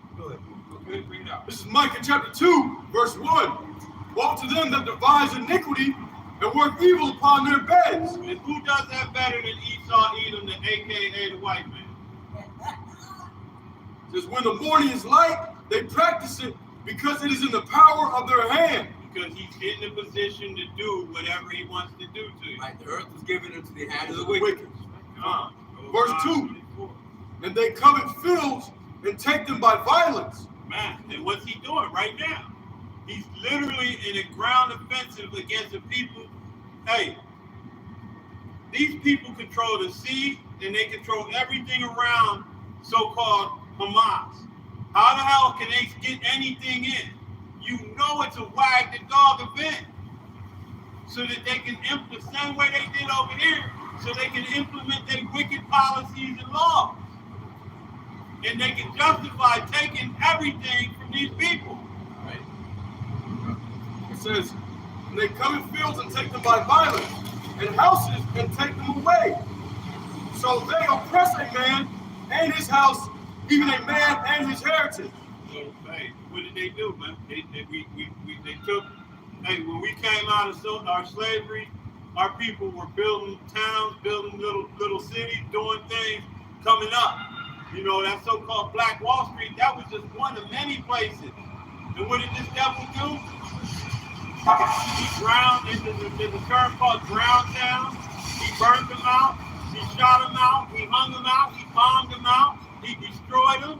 S2: Bring it out.
S3: This is Micah chapter 2, verse 1. Woe to them that devise iniquity and work evil upon their beds.
S2: And who does that better than Esau Edom, the AKA the white man?
S3: It says, when the morning is light, they practice it because it is in the power of their hand.
S2: Because he's getting in a position to do whatever he wants to do to you.
S1: Right, the earth was given into the hand of the wicked.
S3: Verse 2. And they covet fields and take them by violence.
S2: Man, and what's he doing right now? He's literally in a ground offensive against the people. Hey, these people control the sea and they control everything around so-called Hamas. How the hell can they get anything in? You know it's a wag the dog event. So that they can implement the same way they did over here, so they can implement their wicked policies and laws. And they can justify taking everything from these people.
S3: Right. It says, and they come in fields and take them by violence, and houses and take them away. So they oppress a man and his house, even a man and his heritage.
S2: So, hey, what did they do, man? They took, hey, when we came out of our slavery, our people were building towns, building little cities, doing things, coming up. You know, that so-called Black Wall Street, that was just one of many places. And what did this devil do? He drowned, there's a term called drown town. He burned them out, he shot them out, he hung them out, he bombed them out, he destroyed them.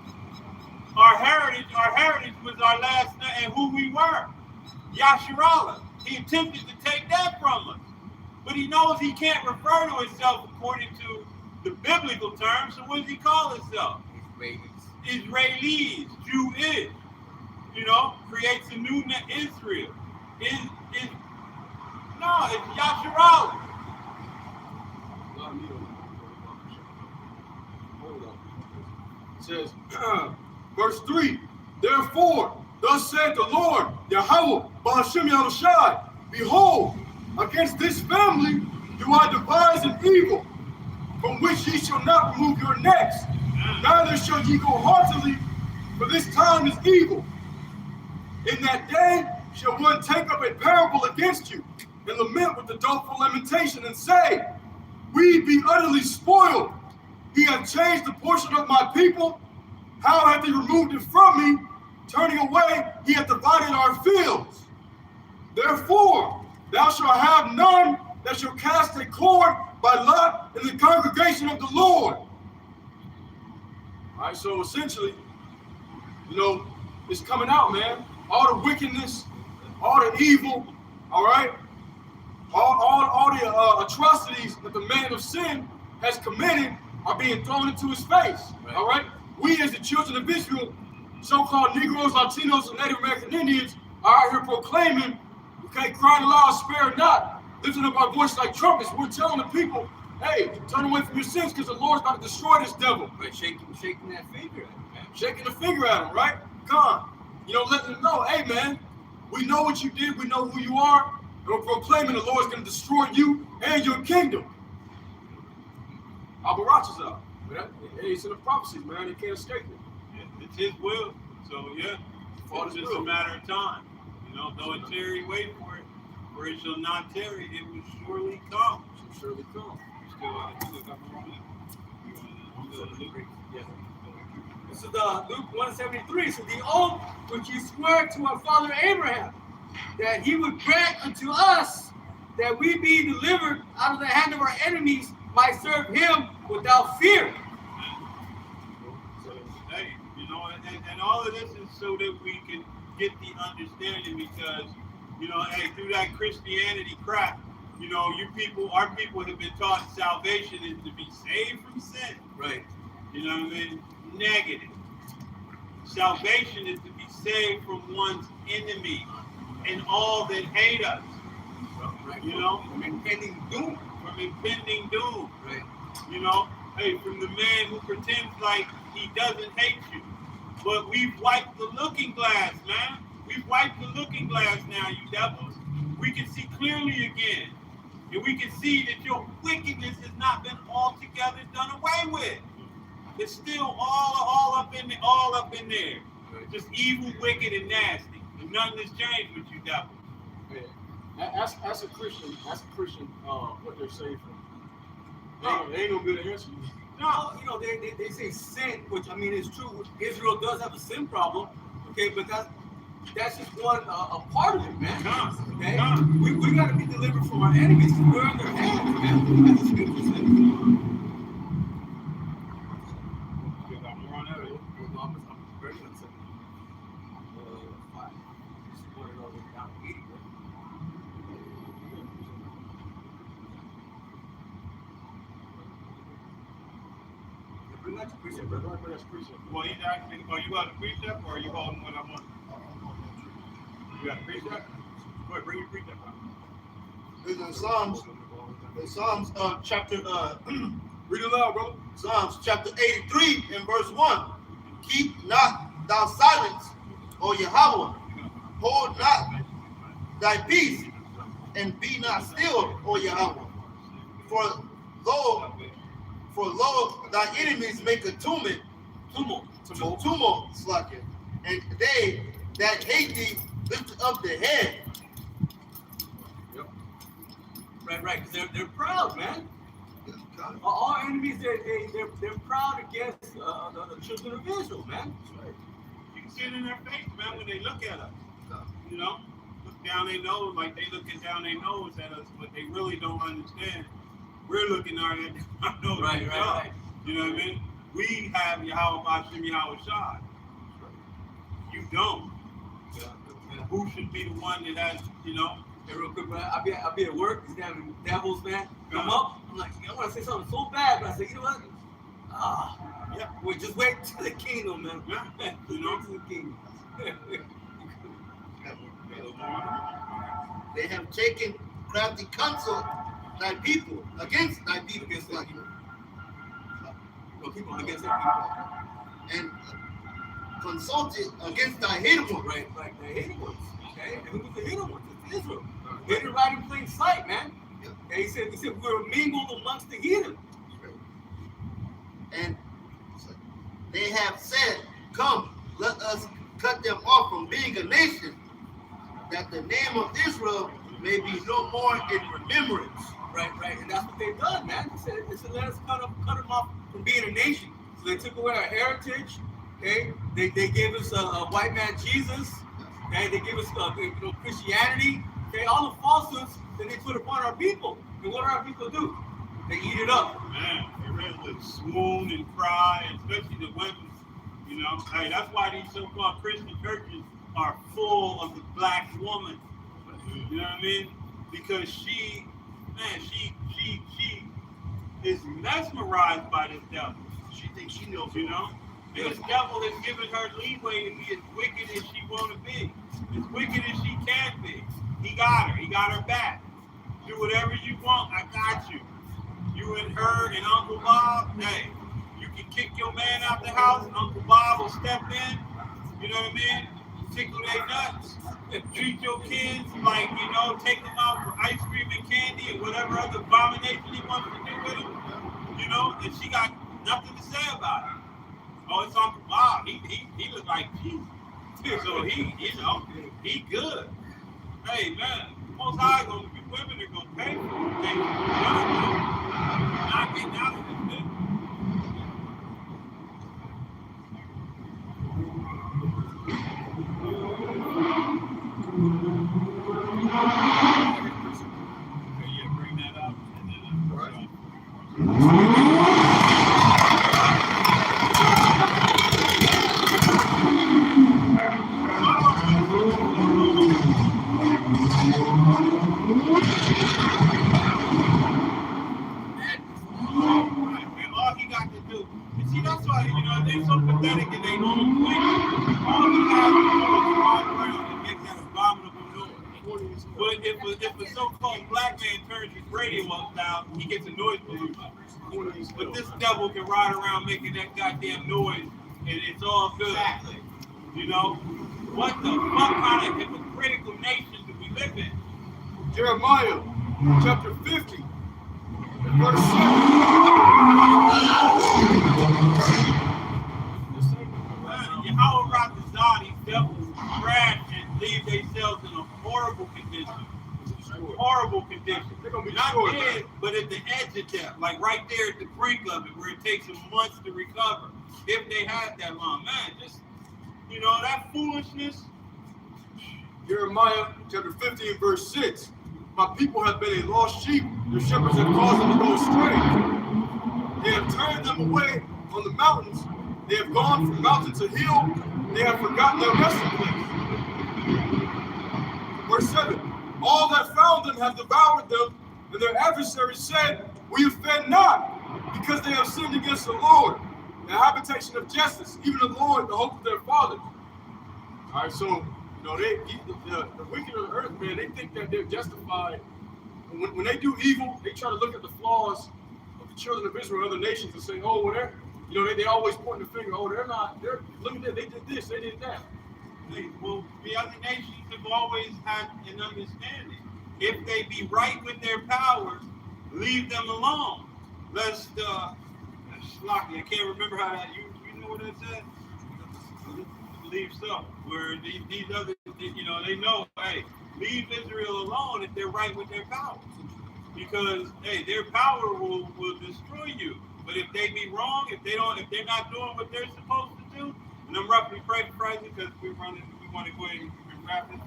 S2: Our heritage was our last name and who we were. Yasharallah. He attempted to take that from us. But he knows he can't refer to himself according to the biblical terms, so what does he call himself? Israelis, Jewish. You know, creates a new Israel. It's Yasharallah.
S3: It says, verse 3, therefore, thus saith the Lord, Yahweh, Ba'ashem Yahushai, behold, against this family do I devise an evil, from which ye shall not remove your necks, neither shall ye go heartily, for this time is evil. In that day shall one take up a parable against you, and lament with the doleful lamentation, and say, we be utterly spoiled. He hath changed the portion of my people. How hath he removed it from me? Turning away, he hath divided our fields. Therefore, thou shalt have none that shall cast a cord by lot in the congregation of the Lord. All right, so essentially, you know, it's coming out, man. All the wickedness, all the evil, all right? All the atrocities that the man of sin has committed are being thrown into his face, right. All right? We as the children of Israel, so-called Negroes, Latinos, and Native American Indians are out here proclaiming, okay, crying aloud, spare not, lifting up our voice like trumpets. We're telling the people, hey, turn away from your sins because the Lord's about to destroy this devil.
S1: Right, shaking that finger at him, man.
S3: Shaking the finger at him, right? Come on. You know, letting them know, hey, man, we know what you did, we know who you are, and we're proclaiming the Lord's going to destroy you and your kingdom. Al-Barach is out. Hey, it's in the prophecies, man. They can't escape it.
S2: It's his will. So, yeah, it's just a matter of time. You know, though it tarry, wait for it. For it shall not tarry, it will surely come.
S3: Shall surely come.
S2: Still got more on that?
S1: Yeah. This is Luke 173. So the oath which he swore to our father Abraham, that he would grant unto us that we be delivered out of the hand of our enemies, might serve him without fear.
S2: So, hey, you know, and all of this is so that we can get the understanding because, you know, hey, through that Christianity crap, you know, our people have been taught salvation is to be saved from sin.
S1: Right.
S2: You know what I mean? Negative. Salvation is to be saved from one's enemy and all that hate us.
S1: Right.
S2: You know?
S1: From impending doom.
S2: From impending doom.
S1: Right.
S2: You know? Hey, from the man who pretends like he doesn't hate you. But we've wiped the looking glass, man. We've wiped the looking glass now, you devils. We can see clearly again. And we can see that your wickedness has not been altogether done away with. It's still all up in there.
S1: Right.
S2: Just evil, wicked, and nasty. And nothing has changed with you devils.
S3: Yeah. Ask a Christian, what they're saved from. They ain't gonna be able to answer you.
S1: No, you know, they say sin, which I mean is true. Israel does have a sin problem, okay, but that's just one a part of it, man. Okay, we got to be delivered from our enemies. We're in their hands, man. As the scripture says.
S2: You got more on that?
S1: I'm very upset. 5. Just wanted to know we're down to 80. Bring that to precept, brother.
S2: Well, he's actually, are you got a precept or are you holding what I want? You got a precept? Go ahead, bring your precept up.
S4: It's in Psalms chapter
S3: Read it loud, brother.
S4: Psalms chapter 83 and verse 1. Keep not thou silence, O Yahweh. Hold not thy peace, and be not still, O Yahweh. For lo, thy enemies make a tumult, slacking, and they that hate thee lift up their head.
S1: Yep. Right, because they're proud, man. All enemies, they're proud against the children of Israel, man.
S2: Right. You can see it in their face, man, when they look at us. You know, look down their nose like they looking down their nose at us, but they really don't understand. We're looking at our nose.
S1: Right.
S2: You know what I mean? We have Yahweh Bashim Yahweh Shai. You don't.
S1: Yeah.
S2: Who should be the one that has, you know?
S1: Hey, real quick, man. I'll be at work. These damn devils, man, come up. I'm like, I want to say something so bad, but I say, you know what?
S2: Yeah.
S1: Wait, just wait till the kingdom, man.
S2: Yeah.
S1: You know, to the kingdom.
S4: They have taken crafty counsel thy people against thy people,
S1: People against their people.
S4: and consulted against thy hidden one.
S1: Right, the hidden ones. Okay, and who was the hidden ones? It's Israel. Hidden right in plain sight, man. Okay, he said we're mingled amongst the heathen.
S4: And they have said, come, let us cut them off from being a nation, that the name of Israel may be no more in remembrance.
S1: Right, and that's what they've done, man. They said let us cut them off from being a nation. So they took away our heritage. Okay, they gave us a white man Jesus. Okay, they gave us Christianity. Okay, all the falsehoods that they put upon our people. And what do our people do? They eat it up.
S2: Man, they ready to swoon and cry, especially the women. You know, hey, that's why these so-called Christian churches are full of the black woman. You know what I mean? Because she is mesmerized by this devil.
S4: She thinks she knows,
S2: You know? And this devil has given her leeway to be as wicked as she want to be. As wicked as she can be. He got her. He got her back. Do whatever you want. I got you. You and her and Uncle Bob, hey, you can kick your man out the house and Uncle Bob will step in. You know what I mean? Tickle their nuts. Treat your kids like, you know, take them out for ice cream and candy and whatever other abomination he wants to do with them. You know, and she got nothing to say about it. Oh, it's Uncle Bob. He look like Jesus. So he, you know, he good. Hey, man, Most High gonna be women are gonna pay for it. They not getting out of this thing. Okay, yeah, bring that up and then and all he got to do, and see, that's why, they're so pathetic in their own way. All he has to do is ride around and make that abominable noise. But if a so-called black man turns his radio up down, he gets a noise pollution. But this devil can ride around making that goddamn noise, and it's all good.
S4: Exactly.
S2: What the fuck kind of hypocritical nation do we live in?
S3: Jeremiah chapter 50 and verse 7.
S2: Yahweh Rakazah, these devils crash and leave themselves in a horrible condition. Horrible condition.
S3: They're gonna be
S2: Not
S3: destroyed,
S2: dead,
S3: man.
S2: but at the edge of death, like right there at the brink of it, where it takes them months to recover. If they had that long, man, just that foolishness.
S3: Jeremiah chapter 50 and verse 6. My people have been a lost sheep. Their shepherds have caused them to go astray. They have turned them away on the mountains. They have gone from mountain to hill. They have forgotten their resting place. Verse 7. All that found them have devoured them, and their adversaries said, we offend not, because they have sinned against the Lord, the habitation of justice, even the Lord, the hope of their fathers. All right, so the wicked of the earth, man, they think that they're justified. When they do evil, they try to look at the flaws of the children of Israel and other nations and say, oh, well, they always point the finger, oh, look at that, they did this, they did that.
S2: Well, the other nations have always had an understanding. If they be right with their powers, leave them alone. Lest, Schlocky, I can't remember how that, you know what it said? I believe so. Where these others, they know, hey, leave Israel alone if they're right with their powers. Because, hey, their power will destroy you. But if they be wrong, if they're not doing what they're supposed to do, and I'm roughly paraphrasing because we want to go ahead and wrap it.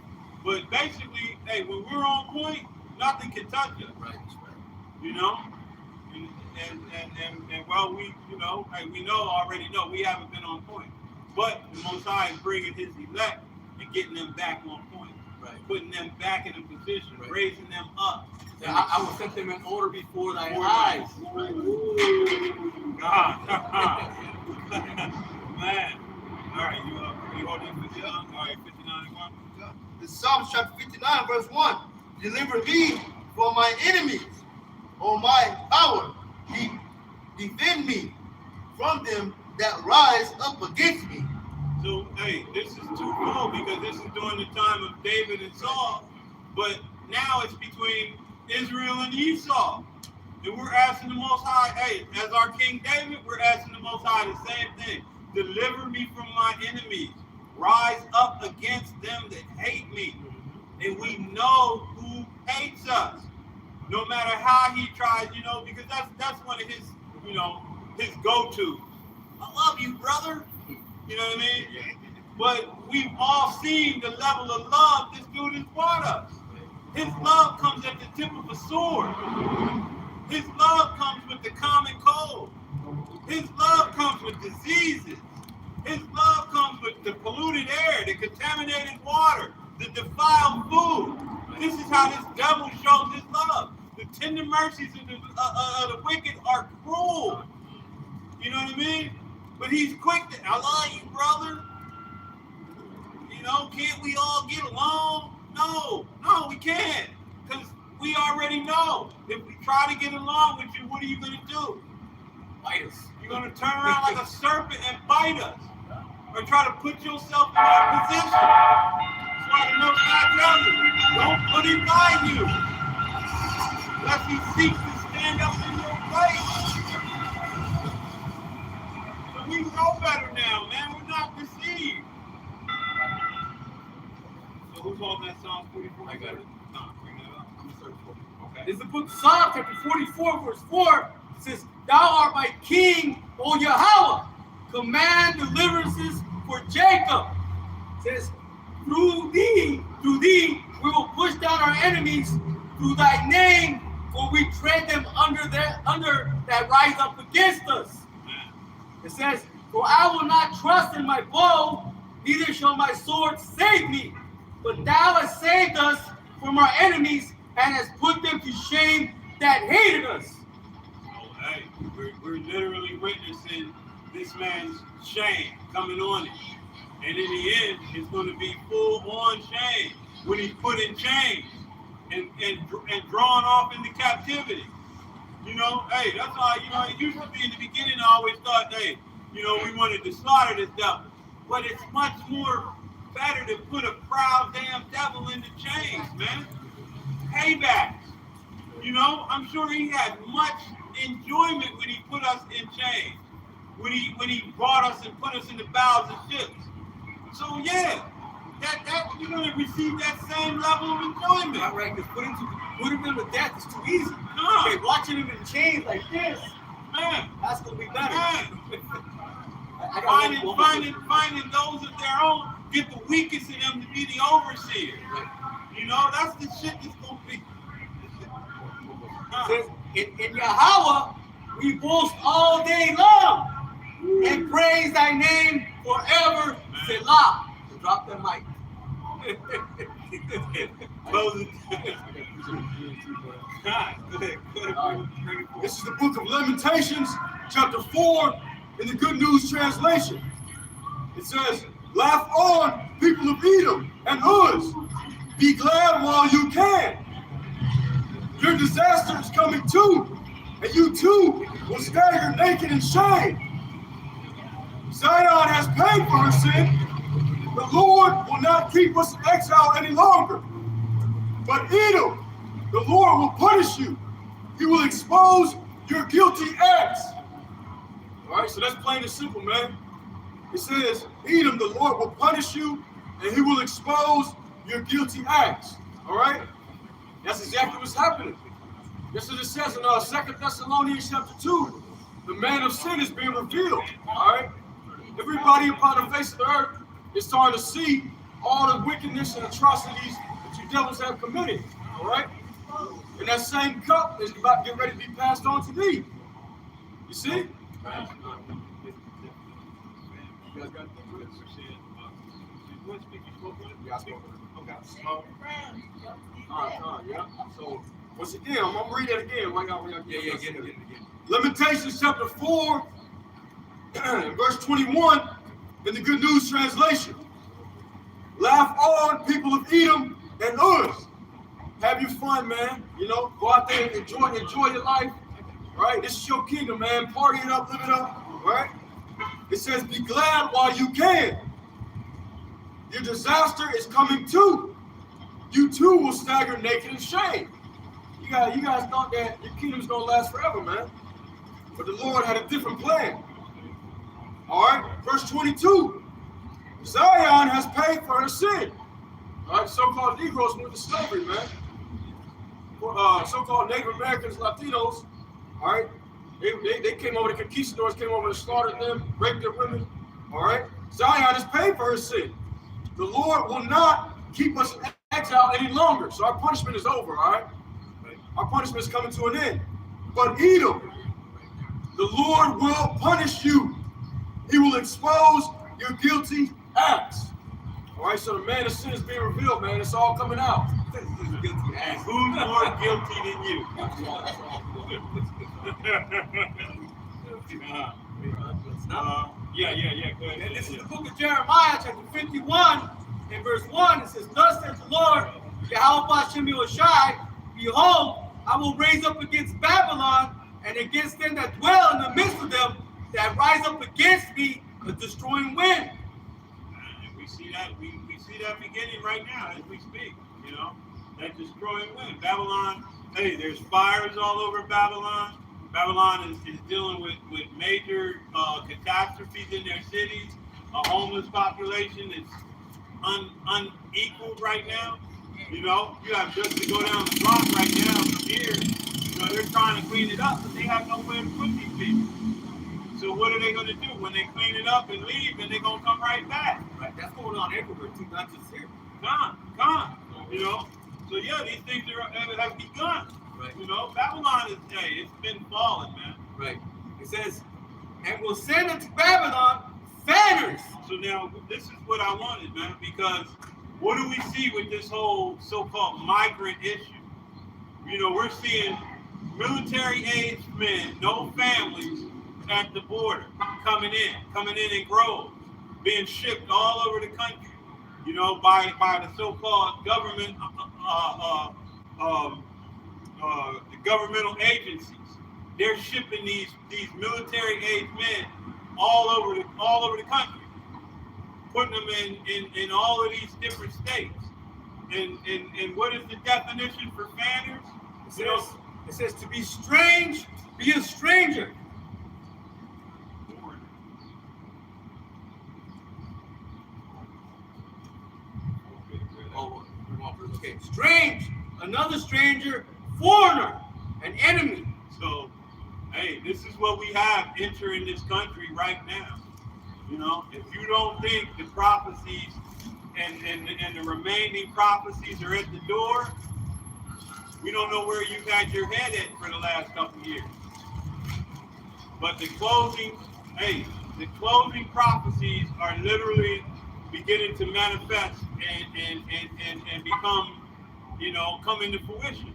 S2: But basically, hey, when we're on point, nothing can touch us.
S4: Right.
S2: And while we, hey, we already know we haven't been on point. But the Most High is bringing His elect and getting them back on point.
S1: Right.
S2: Putting them back in a position,
S1: Right.
S2: raising them up.
S1: I will set them in order before thy eyes.
S2: God. Man. All right, you hold it 59? All right, 59 and 1.
S4: The Psalms chapter 59, verse 1. Deliver me from my enemies, O my power. Defend me from them that rise up against me.
S2: So, hey, this is twofold because this is during the time of David and Saul, but now it's between Israel and Esau. And we're asking the Most High, hey, as our King David, we're asking the Most High the same thing. Deliver me from my enemies. Rise up against them that hate me. And we know who hates us. No matter how he tries, because that's one of his, his go-to. I love you, brother. You know what I mean? But we've all seen the level of love this dude has brought us. His love comes at the tip of a sword. His love comes with the common cold. His love comes with diseases. His love comes with the polluted air, the contaminated water, the defiled food. This is how this devil shows his love. The tender mercies of the wicked are cruel. You know what I mean? But he's quick to, I love you, brother. Can't we all get along? No, we can't. Because we already know. If we try to get along with you, what are you going to do?
S1: Bite us.
S2: You're going to turn around like a serpent and bite us. Or try to put yourself in our position. That's why the Most High tells you, don't put him by you. Unless he seeks to stand up in your place. So we know better now, man. We're not deceived. So who's holding that Psalm 44? I got it. No, bring it up.
S1: This is the book of Psalm, chapter 44, verse 4. It says, Thou art my king, O Yahweh. Command deliverances for Jacob. It says, through thee, we will push down our enemies through thy name, for we tread them under that rise up against us. It says, for I will not trust in my bow, neither shall my sword save me. But thou hast saved us from our enemies and hast put them to shame that hated us.
S2: Oh, hey, we're literally witnessing this man's shame coming on him. And in the end, it's going to be full-on shame when he's put in chains and drawn off into captivity. You know, hey, that's all, you know, it used to be in the beginning, I always thought, hey, you know, we wanted to slaughter this devil. But it's much more better to put a proud damn devil in the chains, man. Paybacks. You know, I'm sure he had much enjoyment when he put us in chains. When he brought us and put us in the bows of ships. So yeah, that you're gonna receive that same level of enjoyment.
S1: All right, because putting them to death is too easy.
S2: No.
S1: Okay, watching them in chains like this,
S2: Man,
S1: that's gonna be better.
S2: man.
S1: I
S2: Finding those of their own, get the weakest in them to be the overseer. You know, that's the shit that's gonna be.
S1: Says, in Yahweh, we boast all day long and praise thy name forever. Selah. Drop that mic.
S2: Close it. God, go ahead.
S3: This is the book of Lamentations, chapter 4, in the Good News Translation. It says, laugh on, people of Edom and Uz. Be glad while you can. Your disaster is coming too, and you too will stagger naked in shame. Zion has paid for her sin. The Lord will not keep us in exile any longer. But Edom, the Lord will punish you. He will expose your guilty acts. All right, so that's plain and simple, man. It says, Edom, the Lord will punish you, and he will expose your guilty acts. All right? That's exactly what's happening. Just as it says in 2 Thessalonians chapter 2, the man of sin is being revealed. All right? Everybody upon the face of the earth is starting to see all the wickedness and atrocities that you devils have committed. All right? And that same cup is about to get ready to be passed on to thee. You see? You guys got yeah. So once again, I'm gonna read that again. Again. Lamentations chapter 4, verse 21 in the Good News Translation. Laugh on, people of Edom and Uz. Have your fun, man. You know, go out there and enjoy your life. Right? This is your kingdom, man. Party it up, live it up. Right? It says, be glad while you can. Your disaster is coming too. You too will stagger naked in shame. You guys thought that your kingdom's gonna last forever, man. But the Lord had a different plan. All right, verse 22. Zion has paid for her sin. All right, so-called Negroes went to slavery, man. So-called Native Americans, Latinos, all right, they came over, the conquistadors came over to slaughter them, rape their women. All right, Zion has paid for her sin. The Lord will not keep us in exile any longer. So our punishment is over, all right? Our punishment is coming to an end. But Edom, the Lord will punish you. He will expose your guilty acts. All right, so the man of sin is being revealed, man. It's all coming out.
S2: And who's more guilty than you? Yeah. Go ahead.
S1: And this is the book of Jeremiah, chapter 51, and verse 1. It says, thus says the Lord, Yahweh Hashem Yoshai, behold, I will raise up against Babylon and against them that dwell in the midst of them, that rise up against me, a destroying wind.
S2: And we see that beginning right now as we speak, you know, that destroying wind. Babylon, hey, there's fires all over Babylon. Babylon is dealing with major catastrophes in their cities, a homeless population that's unequaled right now. You know, you have just to go down the block right now. here, they're trying to clean it up, but they have nowhere to put these people. So what are they going to do when they clean it up and leave? And they're going to come right back.
S1: Right. That's going on everywhere too, not just here.
S2: Come. So yeah, these things have begun.
S1: Right.
S2: Babylon it's been falling, man.
S1: Right. It says, and will send into Babylon fanners.
S2: So now this is what I wanted, man, because what do we see with this whole so-called migrant issue? We're seeing military-aged men, no families, at the border, coming in groves, being shipped all over the country, by the so-called government, the governmental agencies. They're shipping these military-aged men all over the country, putting them in all of these different states. And what is the definition for fanners?
S1: It says to be strange, be a stranger. Okay, strange, another stranger, foreigner, an enemy.
S2: So, hey, this is what we have entering this country right now. If you don't think the prophecies and the remaining prophecies are at the door, we don't know where you've had your head at for the last couple of years. But the closing prophecies are literally beginning to manifest and become, come into fruition.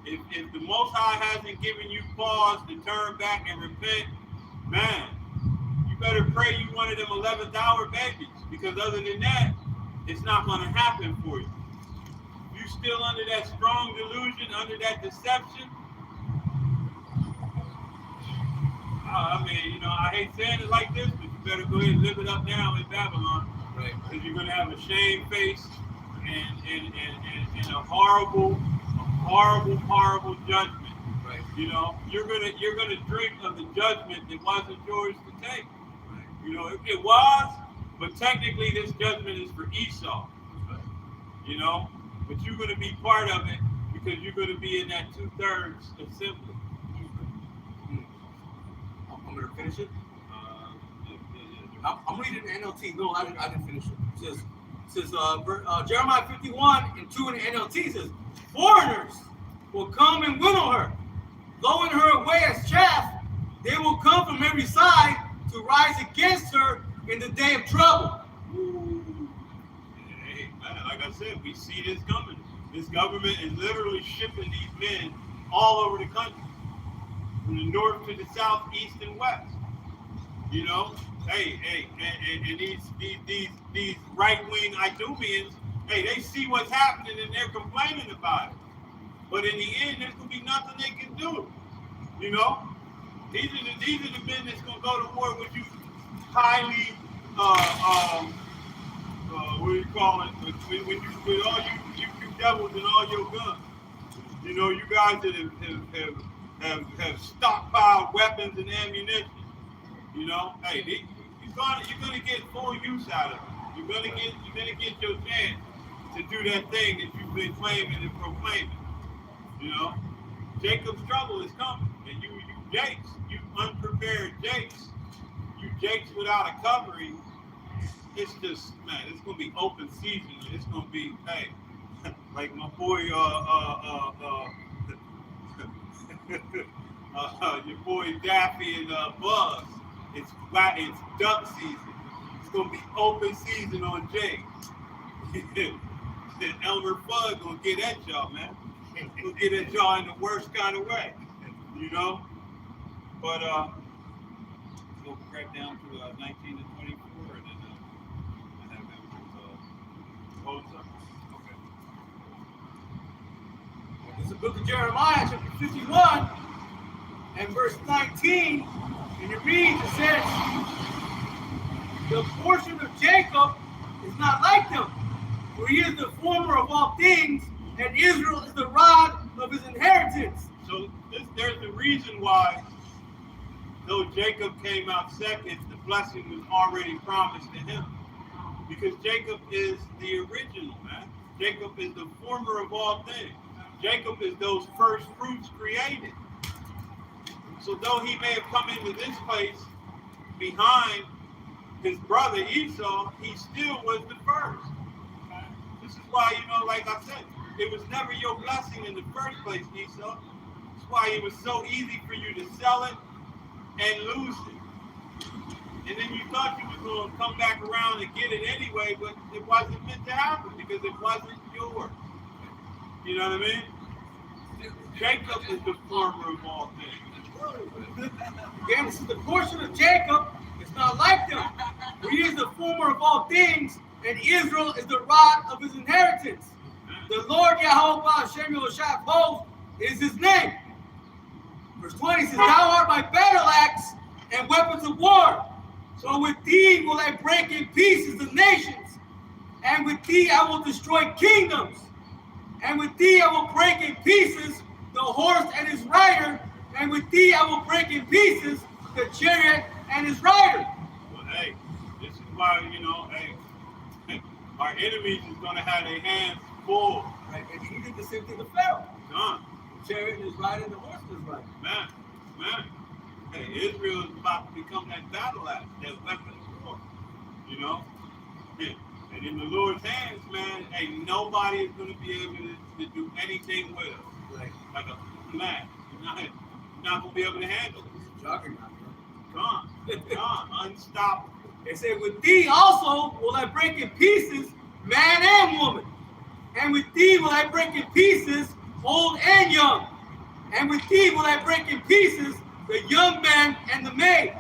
S2: If the Most High hasn't given you pause to turn back and repent, man, you better pray you one of them 11th hour babies, because other than that, it's not going to happen for you. You still under that strong delusion, under that deception. I hate saying it like this, but you better go ahead and live it up now in Babylon,
S1: Right.
S2: Because you're going to have a shamefaced and a horrible judgment.
S1: Right.
S2: You're gonna drink of the judgment that wasn't yours to take.
S1: Right.
S2: It was, but technically this judgment is for Esau.
S1: Right.
S2: But you're gonna be part of it because you're gonna be in that 2/3 assembly.
S1: I'm gonna finish it. I'm reading the NLT. No, I didn't finish it. It says Jeremiah 51:2 in the NLT says, foreigners will come and winnow her, blowing her away as chaff. They will come from every side to rise against her in the day of trouble.
S2: Hey, man, like I said, we see this coming. This government is literally shipping these men all over the country, from the north to the south, east, and west. And these right-wing Idumeans, they see what's happening and they're complaining about it. But in the end, there's gonna be nothing they can do. These are the men that's gonna go to war with you, highly what do you call it? With all you devils and all your guns. You guys that have stockpiled weapons and ammunition. You're gonna get full use out of it. You're gonna get your chance to do that thing that you've been claiming and proclaiming. Jacob's trouble is coming, and you Jakes, you unprepared Jakes, you Jakes without a covering. It's just, man, it's gonna be open season. It's gonna be, like my boy, your boy Daffy and Buzz. It's duck season. It's gonna be open season on Jake. And Elmer Fudd gonna get at y'all, man. Gonna get at y'all in the worst kind of way, But go right down to 19 to 24, and then I have that with close up. Okay.
S1: It's the book of Jeremiah, chapter 51, and verse 19. And it reads, it says, the portion of Jacob is not like them, for he is the former of all things, and Israel is the rod of his inheritance.
S2: So there's the reason why, though Jacob came out second, the blessing was already promised to him. Because Jacob is the original, man. Jacob is the former of all things. Jacob is those first fruits created. So though he may have come into this place behind his brother Esau, he still was the first. This is why, like I said, it was never your blessing in the first place, Esau. That's why it was so easy for you to sell it and lose it. And then you thought you was going to come back around and get it anyway, but it wasn't meant to happen because it wasn't yours. You know what I mean? Jacob is the former of all things.
S1: Again, this is the portion of Jacob. It's not like them. For he is the former of all things, and Israel is the rod of his inheritance. The Lord Yahweh Hashem Yahushua of hosts is his name. Verse 20 says, Thou art my battle axe and weapons of war. So with thee will I break in pieces the nations, and with thee I will destroy kingdoms. And with thee I will break in pieces the horse and his rider, and with thee I will break in pieces the chariot and his rider.
S2: Well, hey, this is why, our enemies is going to have their hands full.
S1: Right, and he did the same thing to Pharaoh.
S2: Done.
S1: The chariot and his rider and the horse and his rider.
S2: Man. Hey, Israel is about to become that battle axe, that weapon of war. And in the Lord's hands, man, hey, nobody is going to be able to do anything with it.
S1: Right.
S2: Like a man. You're not going to be able to handle it.
S1: It's a juggernaut, man.
S2: Gone. Unstoppable.
S1: It said, With thee also will I break in pieces man and woman. And with thee will I break in pieces old and young. And with thee will I break in pieces the young man and the maid.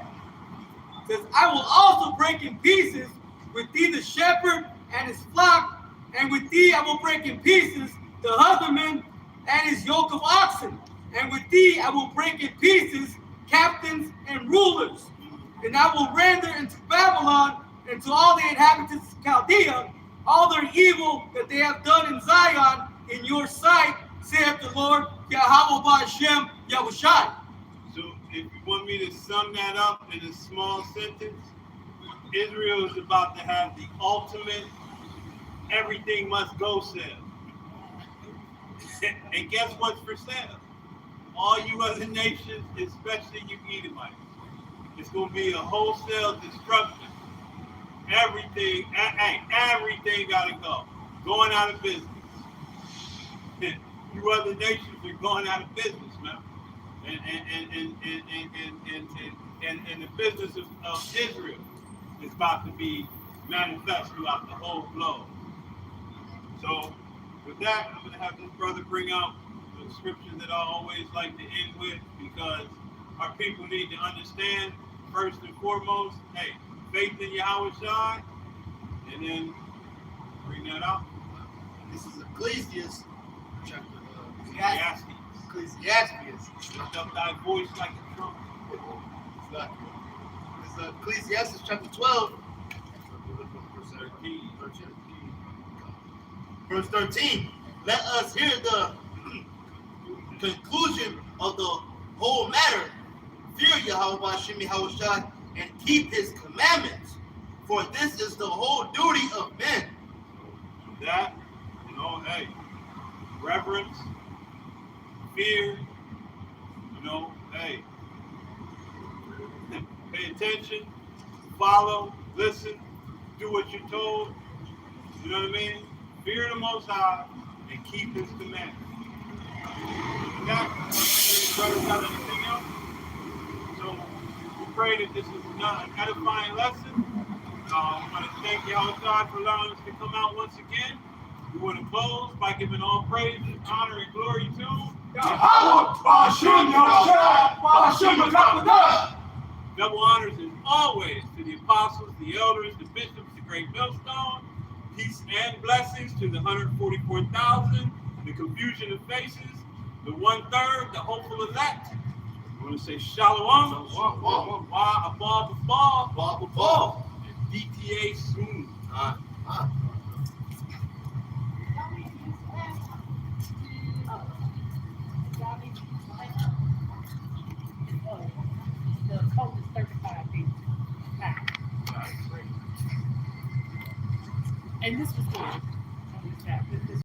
S1: It says, I will also break in pieces with thee the shepherd and his flock. And with thee I will break in pieces the husbandman and his yoke of oxen. And with thee I will break in pieces captains and rulers. And I will render into Babylon and to all the inhabitants of Chaldea all their evil that they have done in Zion in your sight, saith the Lord Yahweh Hashem Yahushai.
S2: So if you want me to sum that up in a small sentence, Israel is about to have the ultimate everything must go sale. And guess what's for sale? All you other nations, especially you Edomites. It's going to be a wholesale destruction. Everything got to go. Going out of business. You other nations are going out of business, man. And the business of Israel is about to be manifest throughout the whole globe. So with that, I'm going to have this brother bring out the scripture that I always like to end with, because our people need to understand, first and foremost, hey, faith in Yahweh Shai, and then bring that out.
S4: This is Ecclesiastes chapter
S2: Ecclesiastes. Lift up thy voice like a trumpet.
S4: It's Ecclesiastes chapter 12, verse 13. Let us hear the conclusion of the whole matter. Fear Yahweh Hashem Yahushua and keep his commandments, for this is the whole duty of men.
S2: That, hey, reverence, fear, hey, pay attention, follow, listen, do what you're told. You know what I mean? Fear the Most High and keep his commandments. That, brothers got anything else? So we pray that this is not an edifying lesson. I want to thank Yahweh God for allowing us to come out once again. We want to close by giving all praise, honor, and glory to double honors as always to the apostles, the elders, the bishops, the great millstone. Peace and blessings to the 144,000, the confusion of faces, the 1/3, the hopeful elect. I want to say shalom, above, and DTA soon.
S5: The code is 35 days. And this was good.